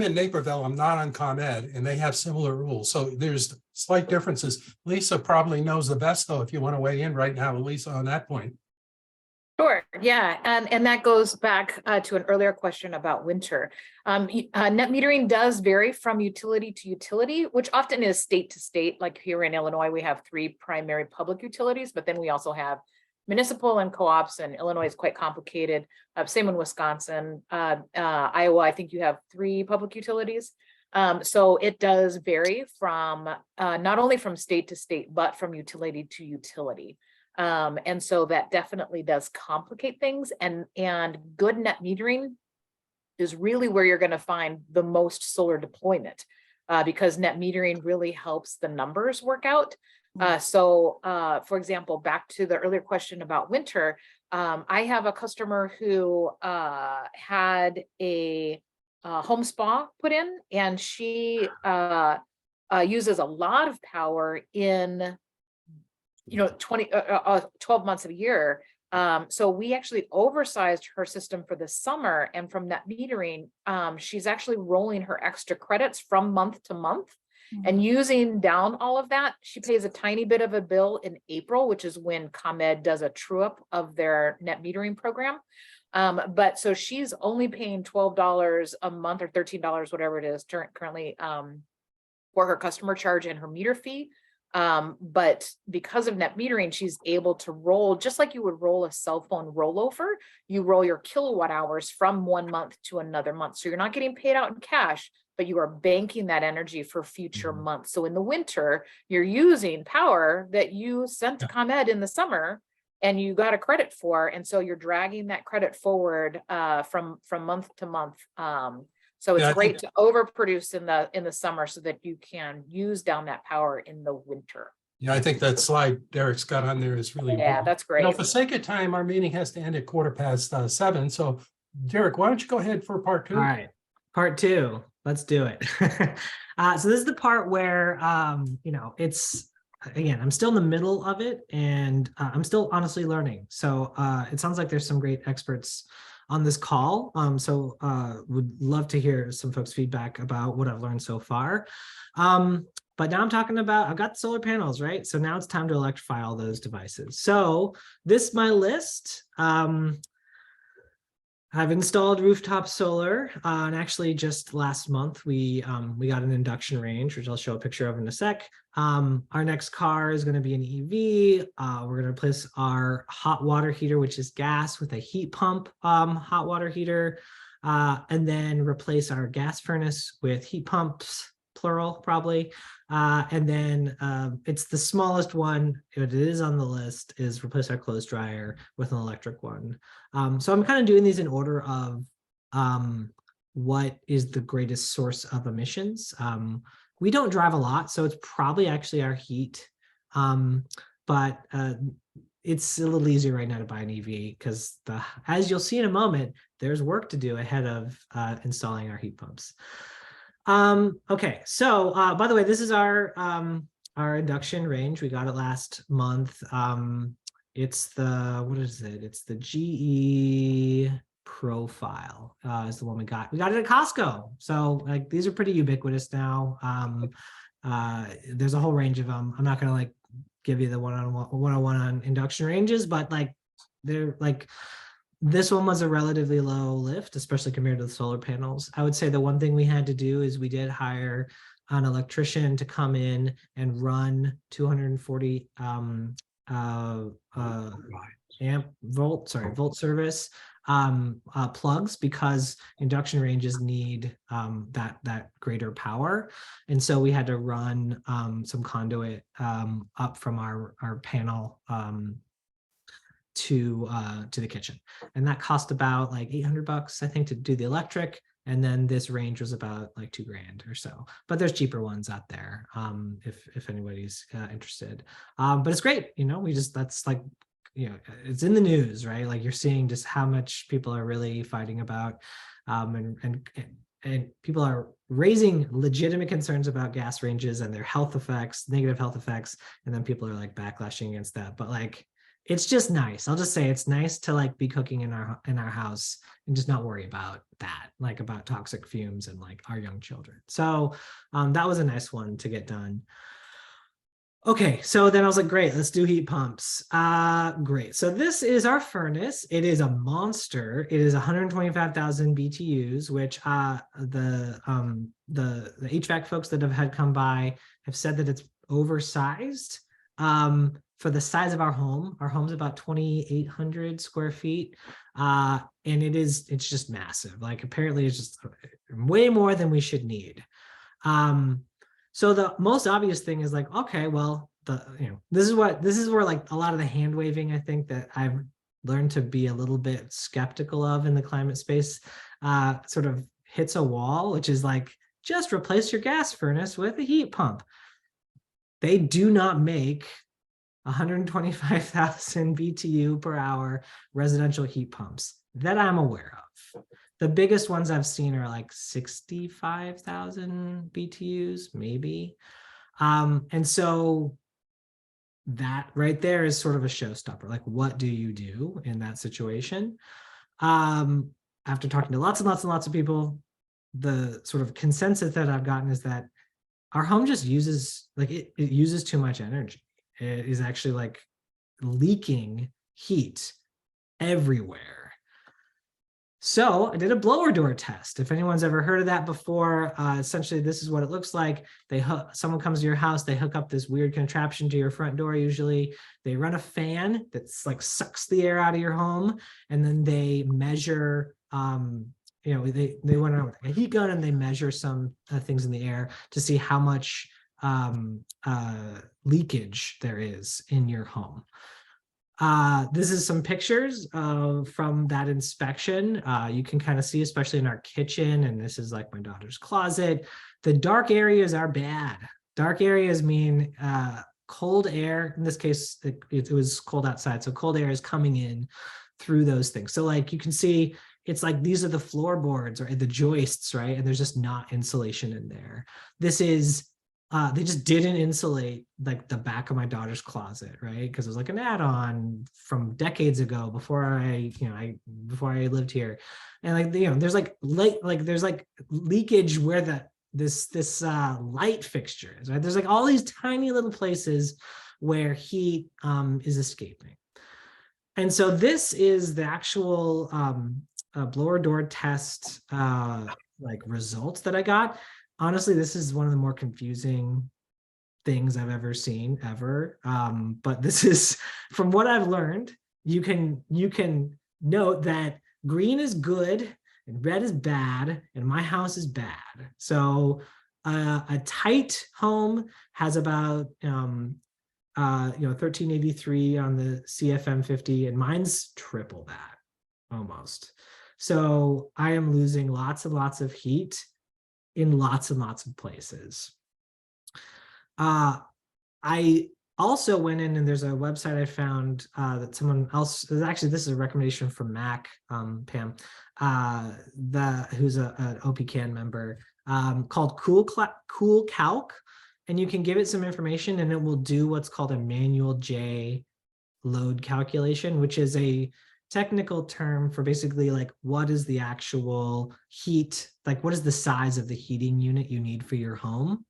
in Naperville. I'm not on ComEd, and they have similar rules. So there's slight differences. Lisa probably knows the best, though, if you want to weigh in right now, Lisa, on that point. Sure, yeah, and that goes back to an earlier question about winter. Net metering does vary from utility to utility, which often is state to state. Like here in Illinois, we have 3 primary public utilities, but then we also have municipal and co-ops, and Illinois is quite complicated. Same in Wisconsin. Iowa, I think you have 3 public utilities. So it does vary from not only from state to state, but from utility to utility. And so that definitely does complicate things, and good net metering is really where you're going to find the most solar deployment, because net metering really helps the numbers work out. So for example, back to the earlier question about winter, I have a customer who had a home spa put in, and she uses a lot of power in 12 months of a year. So we actually oversized her system for the summer, and from net metering, she's actually rolling her extra credits from month to month. And using down all of that, she pays a tiny bit of a bill in April, which is when ComEd does a true up of their net metering program. But so she's only paying $12 a month or $13, whatever it is currently, for her customer charge and her meter fee. But because of net metering, she's able to roll, just like you would roll a cell phone rollover, you roll your kilowatt hours from one month to another month. So you're not getting paid out in cash, but you are banking that energy for future months. So in the winter, you're using power that you sent to ComEd in the summer and you got a credit for. And so you're dragging that credit forward from month to month. So it's great to overproduce in the summer so that you can use down that power in the winter. Yeah, I think that slide Derek's got on there is really. Yeah, that's great. For sake of time, our meeting has to end at 7:15. So Derek, why don't you go ahead for part 2? All right, part 2. Let's do it. So this is the part where, it's, again, I'm still in the middle of it, and I'm still honestly learning. So it sounds like there's some great experts on this call. So would love to hear some folks' feedback about what I've learned so far. But now I'm talking about, I've got solar panels, right? So now it's time to electrify all those devices. So this is my list. I've installed rooftop solar, and actually just last month we got an induction range, which I'll show a picture of in a sec. Our next car is going to be an EV. We're going to replace our hot water heater, which is gas, with a heat pump hot water heater, and then replace our gas furnace with heat pumps, plural probably. And then it's the smallest one, it is on the list, is replace our clothes dryer with an electric one. So I'm kind of doing these in order of what is the greatest source of emissions. We don't drive a lot, so it's probably actually our heat. But it's a little easier right now to buy an EV because as you'll see in a moment, there's work to do ahead of installing our heat pumps. Okay, so by the way, this is our induction range. We got it last month. It's the, what is it? It's the GE Profile is the one we got. We got it at Costco. So like these are pretty ubiquitous now. There's a whole range of them. I'm not gonna like give you the one-on-one on induction ranges, but like they're like, this one was a relatively low lift, especially compared to the solar panels. I would say the one thing we had to do is we did hire an electrician to come in and run 240 volt service plugs, because induction ranges need that greater power. And so we had to run some conduit up from our panel to the kitchen, and that cost about like $800, I think, to do the electric. And then this range was about like $2,000 or so, but there's cheaper ones out there if anybody's interested. But it's great, you know, that's like, you know, it's in the news, right? Like you're seeing just how much people are really fighting about, and people are raising legitimate concerns about gas ranges and their health effects, negative health effects, and then people are like backlashing against that. But like, it's just nice. I'll just say it's nice to like be cooking in our house and just not worry about that, like about toxic fumes and like our young children. So that was a nice one to get done. Okay, so then I was like, great, let's do heat pumps. Great. So this is our furnace. It is a monster. It is 125,000 BTUs, which the HVAC folks that have had come by have said that it's oversized. For the size of our home's about 2,800 square feet. And it's just massive. Like apparently it's just way more than we should need. So the most obvious thing is like, okay, well, this is where like a lot of the hand waving, I think, that I've learned to be a little bit skeptical of in the climate space, sort of hits a wall, which is like, just replace your gas furnace with a heat pump. They do not make 125,000 BTU per hour residential heat pumps that I'm aware of. The biggest ones I've seen are like 65,000 BTUs, maybe. And so that right there is sort of a showstopper. Like, what do you do in that situation? After talking to lots and lots and lots of people, the sort of consensus that I've gotten is that our home just uses, like, it uses too much energy. It is actually like leaking heat everywhere. So I did a blower door test. If anyone's ever heard of that before, essentially this is what it looks like. Someone comes to your house, they hook up this weird contraption to your front door usually. They run a fan that's like sucks the air out of your home, and then they measure, they went around with a heat gun and they measure some things in the air to see how much leakage there is in your home. This is some pictures from that inspection. You can kind of see, especially in our kitchen, and this is like my daughter's closet. The dark areas are bad. Dark areas mean cold air. In this case, it was cold outside, so cold air is coming in through those things. So like you can see, it's like these are the floorboards or the joists, right? And there's just not insulation in there. This is they just didn't insulate like the back of my daughter's closet, right? Because it was like an add-on from decades ago before I lived here. And like, there's like there's like leakage where this light fixture is, right? There's like all these tiny little places where heat is escaping. And so this is the actual blower door test like results that I got. Honestly, this is one of the more confusing things I've ever seen ever. But this is, from what I've learned, you can note that green is good and red is bad, and my house is bad. So a tight home has about 1383 on the CFM50, and mine's triple that almost. So I am losing lots and lots of heat in lots and lots of places. I also went in, and there's a website I found that someone else, actually this is a recommendation from Mac, Pam, who's an OPCAN member, called Cool Calc, and you can give it some information and it will do what's called a manual J load calculation, which is a technical term for basically like what is the actual heat, like what is the size of the heating unit you need for your home.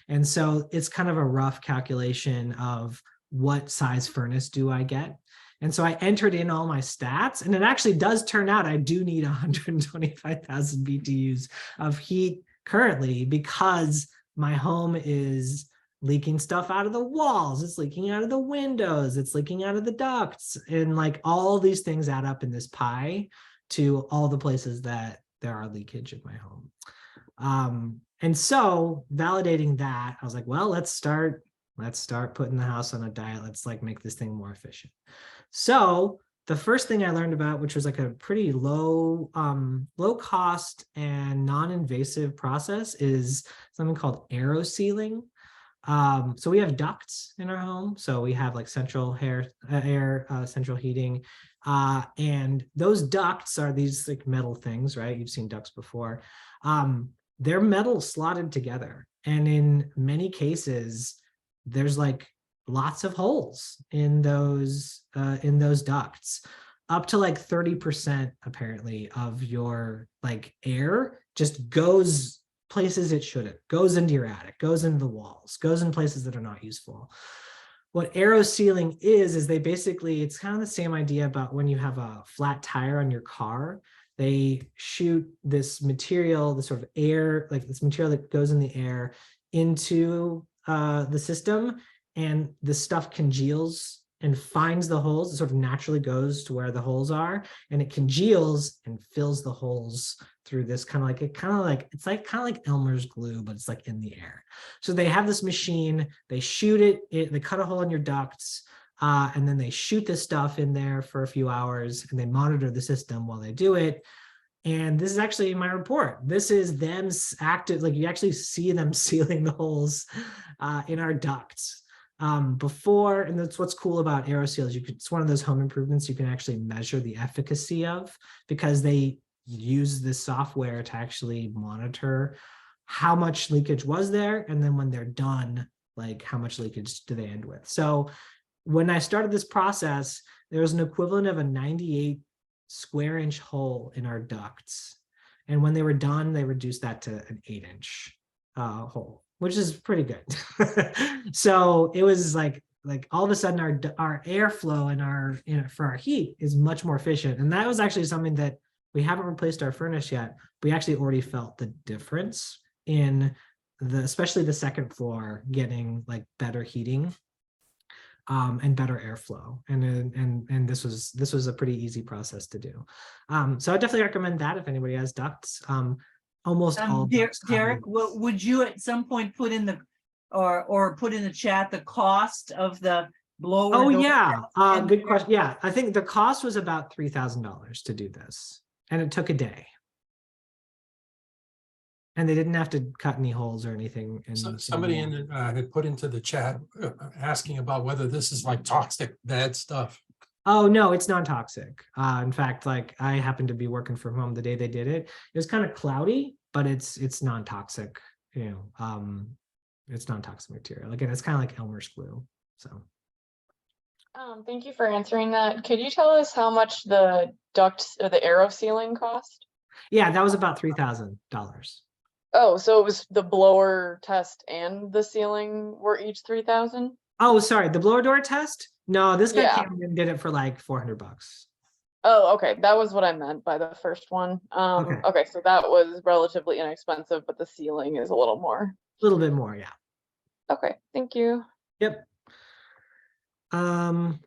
And so it's kind of a rough calculation of what size furnace do I get. And so I entered in all my stats, and it actually does turn out I do need 125,000 BTUs of heat currently, because my home is leaking stuff out of the walls, it's leaking out of the windows, it's leaking out of the ducts, and like all these things add up in this pie to all the places that there are leakage in my home. And so validating that, I was like, well, let's start putting the house on a diet. Let's like make this thing more efficient. So the first thing I learned about, which was like a pretty low cost and non-invasive process, is something called aero sealing. So we have ducts in our home. So we have like central air, central heating. And those ducts are these like metal things, right? You've seen ducts before. They're metal slotted together. And in many cases, there's like lots of holes in those ducts. Up to like 30% apparently of your like air just goes places it shouldn't, goes into your attic, goes into the walls, goes in places that are not useful. What aero sealing is they basically, it's kind of the same idea about when you have a flat tire on your car. They shoot this material, this sort of air, like this material that goes in the air into the system, and the stuff congeals and finds the holes. It sort of naturally goes to where the holes are, and it congeals and fills the holes through this kind of like Elmer's glue, but it's like in the air. So they have this machine, they shoot it, they cut a hole in your ducts, and then they shoot this stuff in there for a few hours, and they monitor the system while they do it. And this is actually my report. This is them active, like you actually see them sealing the holes in our ducts. Before, and that's what's cool about AeroSeal, it's one of those home improvements you can actually measure the efficacy of, because they use this software to actually monitor how much leakage was there, and then when they're done, like how much leakage do they end with. So when I started this process, there was an equivalent of a 98 square inch hole in our ducts, and when they were done, they reduced that to an 8-inch hole, which is pretty good. So it was like all of a sudden our airflow and our for our heat is much more efficient. And that was actually something that we haven't replaced our furnace yet. We actually already felt the difference in especially the second floor getting like better heating and better airflow. And this was a pretty easy process to do. So I definitely recommend that if anybody has ducts. Almost all ducts Derek, would you at some point put in or put in the chat the cost of the blower? Oh yeah, good question. Yeah, I think the cost was about $3,000 to do this, and it took a day. And they didn't have to cut any holes or anything. Somebody had put into the chat asking about whether this is like toxic, bad stuff. Oh no, it's non-toxic. In fact, like I happened to be working from home the day they did it. It was kind of cloudy, but it's non-toxic. It's non-toxic material. Again, it's kind of like Elmer's glue. So. Thank you for answering that. Could you tell us how much the ducts or the aero sealing cost? Yeah, that was about $3,000. Oh, so it was the blower test and the sealing were each 3,000? Oh, sorry, the blower door test? No, this guy came and did it for like $400. Oh, okay. That was what I meant by the first one. Okay, so that was relatively inexpensive, but the sealing is a little more. A little bit more, yeah. Okay, thank you. Yep.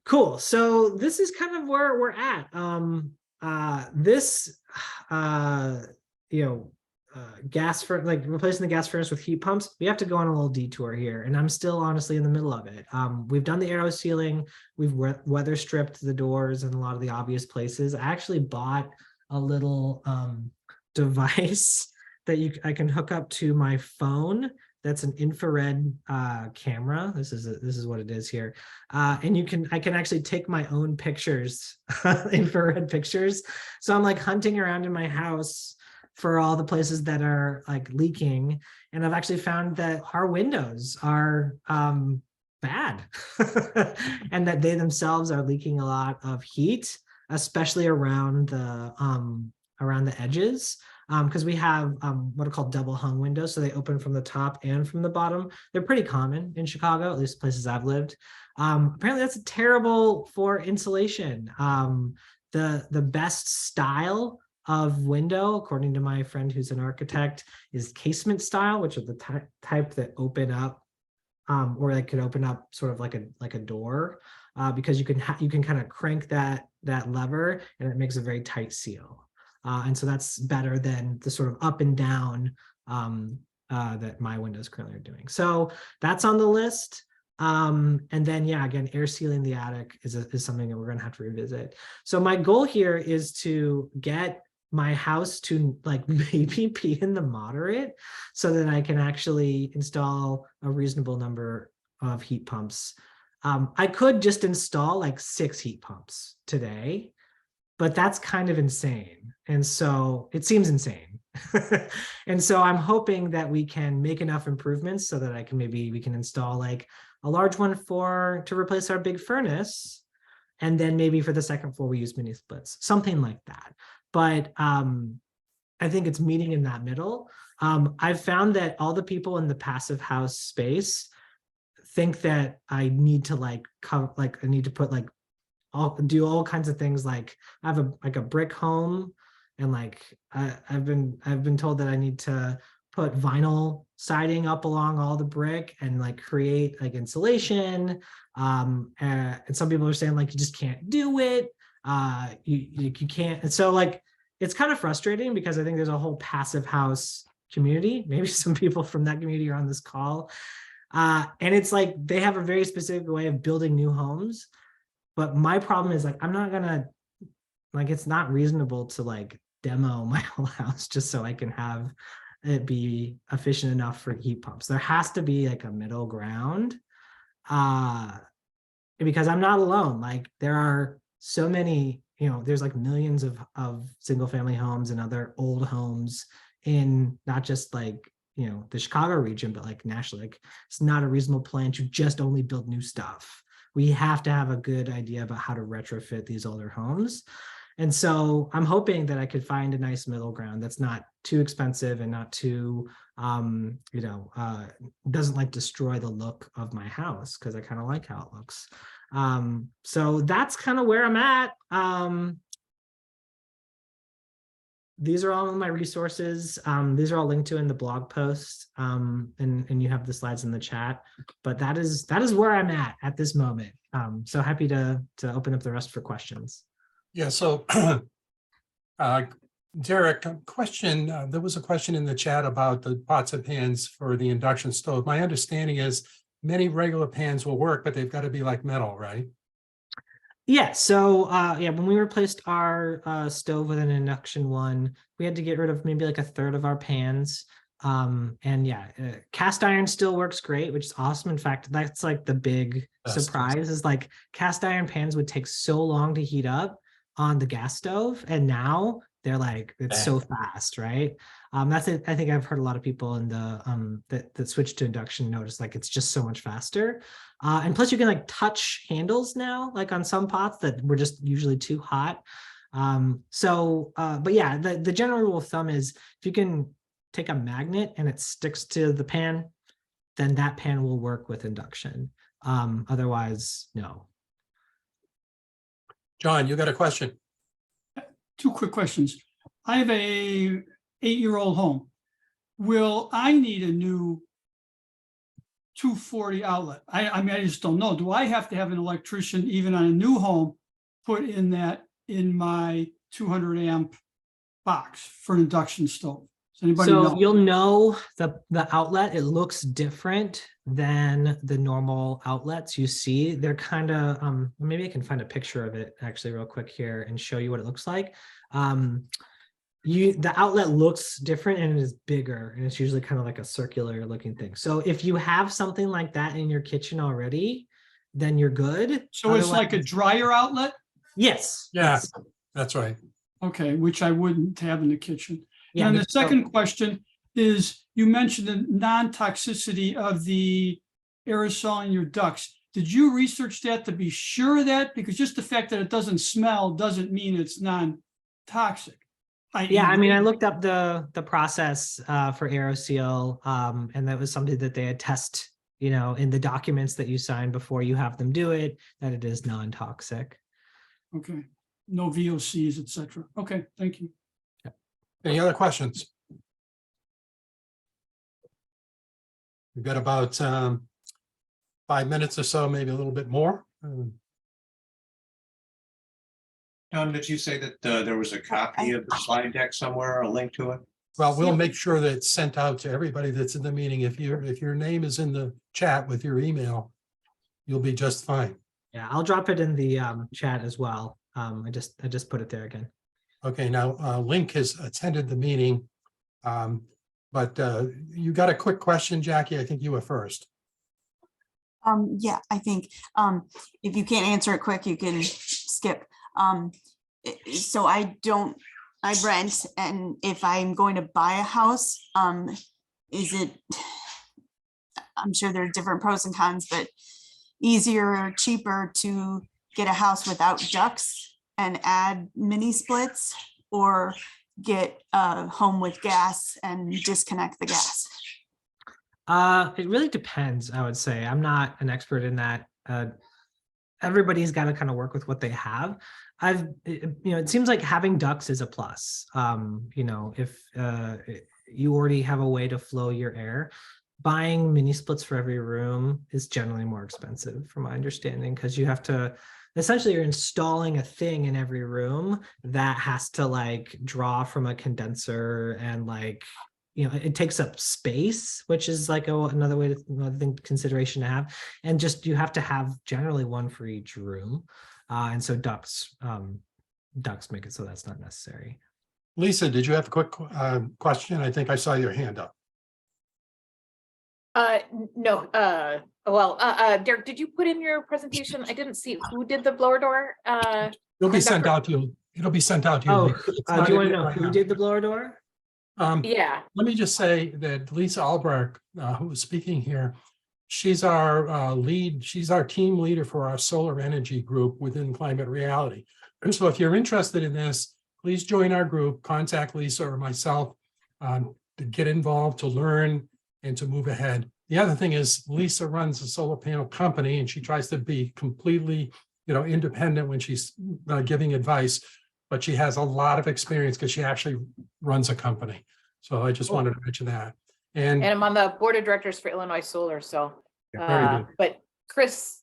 Cool. So this is kind of where we're at. Gas for like replacing the gas furnace with heat pumps, we have to go on a little detour here, and I'm still honestly in the middle of it. We've done the aero sealing, we've weather stripped the doors in a lot of the obvious places. I actually bought a little device that I can hook up to my phone that's an infrared camera. This is what it is here. And I can actually take my own pictures, infrared pictures. So I'm like hunting around in my house for all the places that are like leaking. And I've actually found that our windows are bad and that they themselves are leaking a lot of heat, especially around the edges. Because we have what are called double hung windows. So they open from the top and from the bottom. They're pretty common in Chicago, at least places I've lived. Apparently that's terrible for insulation. The best style of window, according to my friend who's an architect, is casement style, which are the type that open up, or they could open up sort of like a door, because you can kind of crank that lever and it makes a very tight seal. And so that's better than the sort of up and down that my windows currently are doing. So that's on the list. And then, yeah, again, air sealing the attic is something that we're going to have to revisit. So my goal here is to get my house to like maybe be in the moderate so that I can actually install a reasonable number of heat pumps. I could just install like 6 heat pumps today, but that's kind of insane. And so it seems insane. And so I'm hoping that we can make enough improvements so that we can install like a large one to replace our big furnace. And then maybe for the second floor, we use mini splits, something like that. But I think it's meeting in that middle. I've found that all the people in the passive house space think that I need to do all kinds of things. Like I have a brick home, and like I've been told that I need to put vinyl siding up along all the brick and like create like insulation. And some people are saying like you just can't do it. You can't. And so like it's kind of frustrating because I think there's a whole passive house community. Maybe some people from that community are on this call. And it's like they have a very specific way of building new homes. But my problem is like, I'm not gonna, like, it's not reasonable to like demo my whole house just so I can have it be efficient enough for heat pumps. There has to be like a middle ground, because I'm not alone. Like there are so many, there's like millions of single family homes and other old homes in not just like, the Chicago region, but like nationally. Like it's not a reasonable plan to just only build new stuff. We have to have a good idea about how to retrofit these older homes. And so I'm hoping that I could find a nice middle ground that's not too expensive and not too, doesn't like destroy the look of my house, because I kind of like how it looks. So that's kind of where I'm at. These are all of my resources. These are all linked to in the blog post, and you have the slides in the chat. But that is where I'm at this moment. So happy to open up the rest for questions. Yeah. So, Derek, question. There was a question in the chat about the pots and pans for the induction stove. My understanding is many regular pans will work, but they've got to be like metal, right? Yeah, so when we replaced our stove with an induction one, we had to get rid of maybe like a third of our pans. And yeah, cast iron still works great, which is awesome. In fact, that's like the big surprise is like cast iron pans would take so long to heat up on the gas stove, and now they're like, it's so fast, right? That's it. I think I've heard a lot of people in the that switch to induction notice like it's just so much faster. And plus you can like touch handles now, like on some pots that were just usually too hot. But yeah, the general rule of thumb is if you can take a magnet and it sticks to the pan, then that pan will work with induction. Otherwise, no. John, you got a question? 2 quick questions. I have a 8-year-old home. Will I need a new 240 outlet? I mean, I just don't know. Do I have to have an electrician, even on a new home, put in my 200 amp box for an induction stove? Does anybody know? So you'll know the outlet, it looks different than the normal outlets you see. They're kind of, maybe I can find a picture of it actually real quick here and show you what it looks like. the outlet looks different and it is bigger, and it's usually kind of like a circular looking thing. So if you have something like that in your kitchen already, then you're good. So it's like a Otherwise- dryer outlet? Yes. Yeah. yes. That's right. Okay, which I wouldn't have in the kitchen. Yeah, And the but- so- second question is, you mentioned the non-toxicity of the aerosol in your ducts. Did you research that to be sure of that? Because just the fact that it doesn't smell doesn't mean it's non-toxic. Yeah, I mean, I looked up the process for AeroSeal, and that was something that they had test, in the documents that you sign before you have them do it, that it is non-toxic. Okay, no VOCs, et cetera. Okay, thank you. Any other questions? We've got about 5 minutes or so, maybe a little bit more. Tom, did you say that there was a copy of the slide deck somewhere, a link to it? Well, we'll make sure that it's sent out to everybody that's in the meeting. If your name is in the chat with your email, you'll be just fine. Yeah, I'll drop it in the chat as well. I just put it there again. Okay, now Link has attended the meeting. But you got a quick question, Jackie. I think you were first. Yeah, I think if you can't answer it quick, you can skip. So I rent, and if I'm going to buy a house, is it, I'm sure there are different pros and cons, but easier or cheaper to get a house without ducts and add mini splits, or get a home with gas and disconnect the gas? It really depends, I would say. I'm not an expert in that. Everybody's got to kind of work with what they have. It seems like having ducts is a plus. If you already have a way to flow your air, buying mini splits for every room is generally more expensive, from my understanding, because you have to, essentially you're installing a thing in every room that has to like draw from a condenser, and it takes up space, which is like another way to consideration to have. And just, you have to have generally one for each room. And so ducts make it so that's not necessary. Lisa, did you have a quick question? I think I saw your hand up. No, Derek, did you put in your presentation? I didn't see who did the blower door. It'll be sent out to you. It'll be sent out to you. Oh, It's do not you in want to there know right who now. did the blower door? Yeah, Let me just say that Lisa Albrecht, who is speaking here, she's our she's our team leader for our solar energy group within Climate Reality. And so if you're interested in this, please join our group, contact Lisa or myself to get involved, to learn, and to move ahead. The other thing is Lisa runs a solar panel company, and she tries to be completely, independent when she's giving advice, but she has a lot of experience because she actually runs a company. So I just wanted to mention that. and And I'm on the board of directors for Illinois Solar, so. very good. But Chris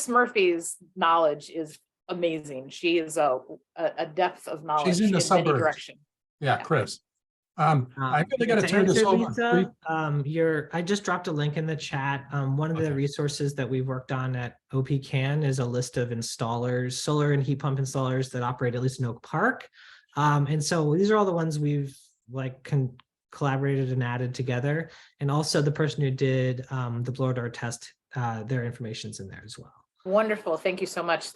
Murphy's knowledge is amazing. She is a depth of knowledge She's in the many suburbs. direction. Yeah, Chris. I really got to turn this answer, over. Lisa, I just dropped a link in the chat. One of the Okay. resources that we've worked on at OPCAN is a list of installers, solar and heat pump installers that operate at least in Oak Park. And so these are all the ones we've collaborated and added together. And also the person who did the blower door test, their information's in there as well. Wonderful. Thank you so much.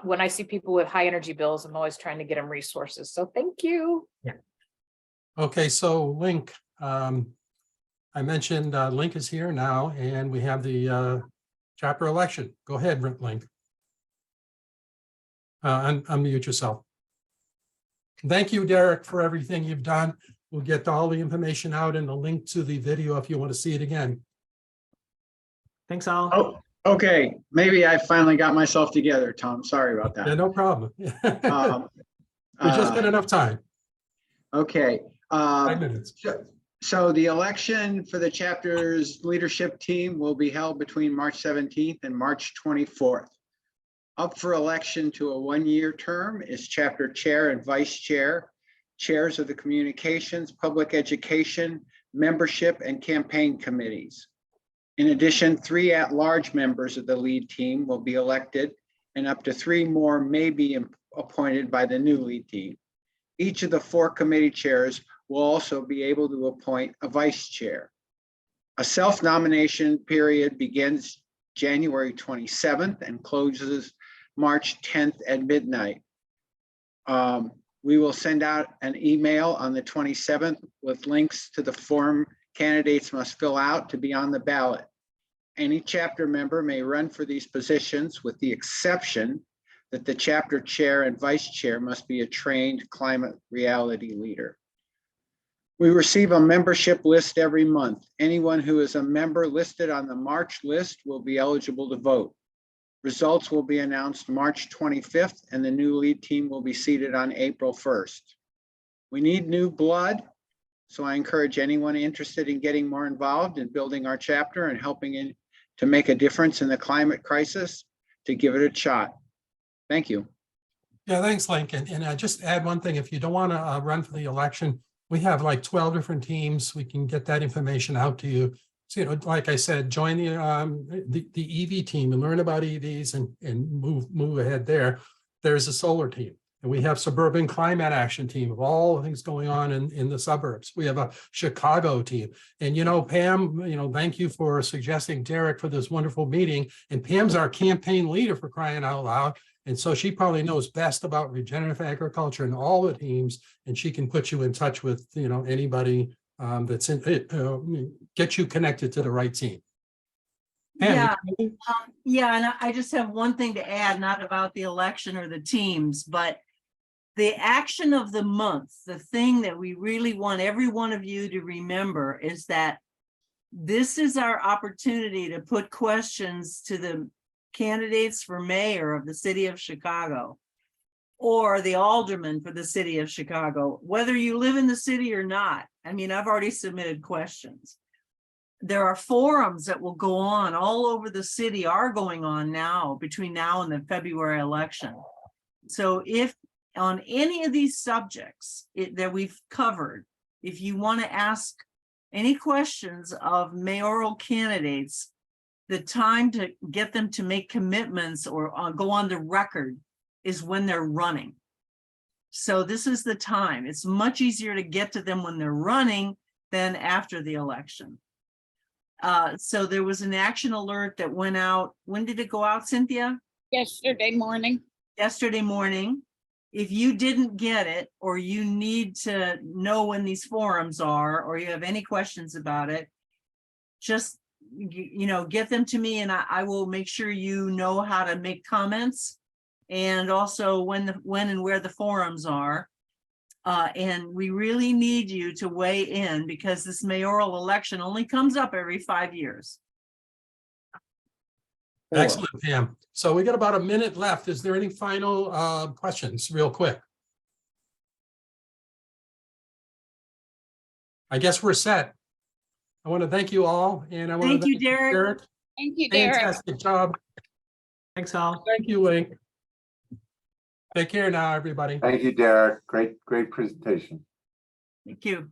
When I see people with high energy bills, I'm always trying to get them resources. So thank you. Yeah. Okay, so Link, I mentioned Link is here now, and we have the chapter election. Go ahead, Link. Unmute yourself. Thank you, Derek, for everything you've done. We'll get all the information out and the link to the video if you want to see it again. Thanks all. Oh, okay. Maybe I finally got myself together, Tom. Sorry about Yeah, that. no problem. We Um, just got enough time. Okay. 5 minutes. So the election for the chapter's leadership team will be held between March 17th and March 24th. Up for election to a one-year term is chapter chair and vice chair, chairs of the communications, public education, membership, and campaign committees. In addition, 3 at-large members of the lead team will be elected, and up to 3 more may be appointed by the new lead team. Each of the 4 committee chairs will also be able to appoint a vice chair. A self-nomination period begins January 27th and closes March 10th at midnight. We will send out an email on the 27th with links to the form candidates must fill out to be on the ballot. Any chapter member may run for these positions with the exception that the chapter chair and vice chair must be a trained climate reality leader. We receive a membership list every month. Anyone who is a member listed on the March list will be eligible to vote. Results will be announced March 25th, and the new lead team will be seated on April 1st. We need new blood, so I encourage anyone interested in getting more involved in building our chapter and helping to make a difference in the climate crisis to give it a shot. Thank you. Yeah, thanks, Lincoln. And I just add one thing, if you don't want to run for the election, we have like 12 different teams. We can get that information out to you. So, you know, like I said, join the EV team and learn about EVs and move ahead there. There's a solar team. And we have suburban climate action team of all things going on in the suburbs. We have a Chicago team. And, you know, Pam, you know, thank you for suggesting Derek for this wonderful meeting. And Pam's our campaign leader, for crying out loud. And so she probably knows best about regenerative agriculture and all the teams. And she can put you in touch with, you know, anybody that's in it, get you connected to the right team. Pam, Yeah, and I just have one thing to add, not about the election or the teams, but the action of the month, the thing that we really want every one of you to remember is that this is our opportunity to put questions to the candidates for mayor of the city of Chicago or the alderman for the city of Chicago, whether you live in the city or not. I mean, I've already submitted questions. There are forums that will go on all over the city, are going on now between now and the February election. So if on any of these subjects that we've covered, if you want to ask any questions of mayoral candidates, the time to get them to make commitments or go on the record is when they're running. So this is the time. It's much easier to get to them when they're running than after the election. So there was an action alert that went out. When did it go out, Cynthia? Yesterday morning. Yesterday morning. If you didn't get it, or you need to know when these forums are, or you have any questions about it, just, you know, get them to me and I will make sure you know how to make comments and also when and where the forums are. And we really need you to weigh in because this mayoral election only comes up every 5 years. excellent, Pam. So we got about a minute left. Is there any final questions real quick? I guess we're set. I want to thank you all. And I want to Thank you, Derek. Thank you, Derek. Fantastic job. Thanks all. Thank you, Link. Take care now, everybody. Thank you, Derek. Great presentation. Thank you.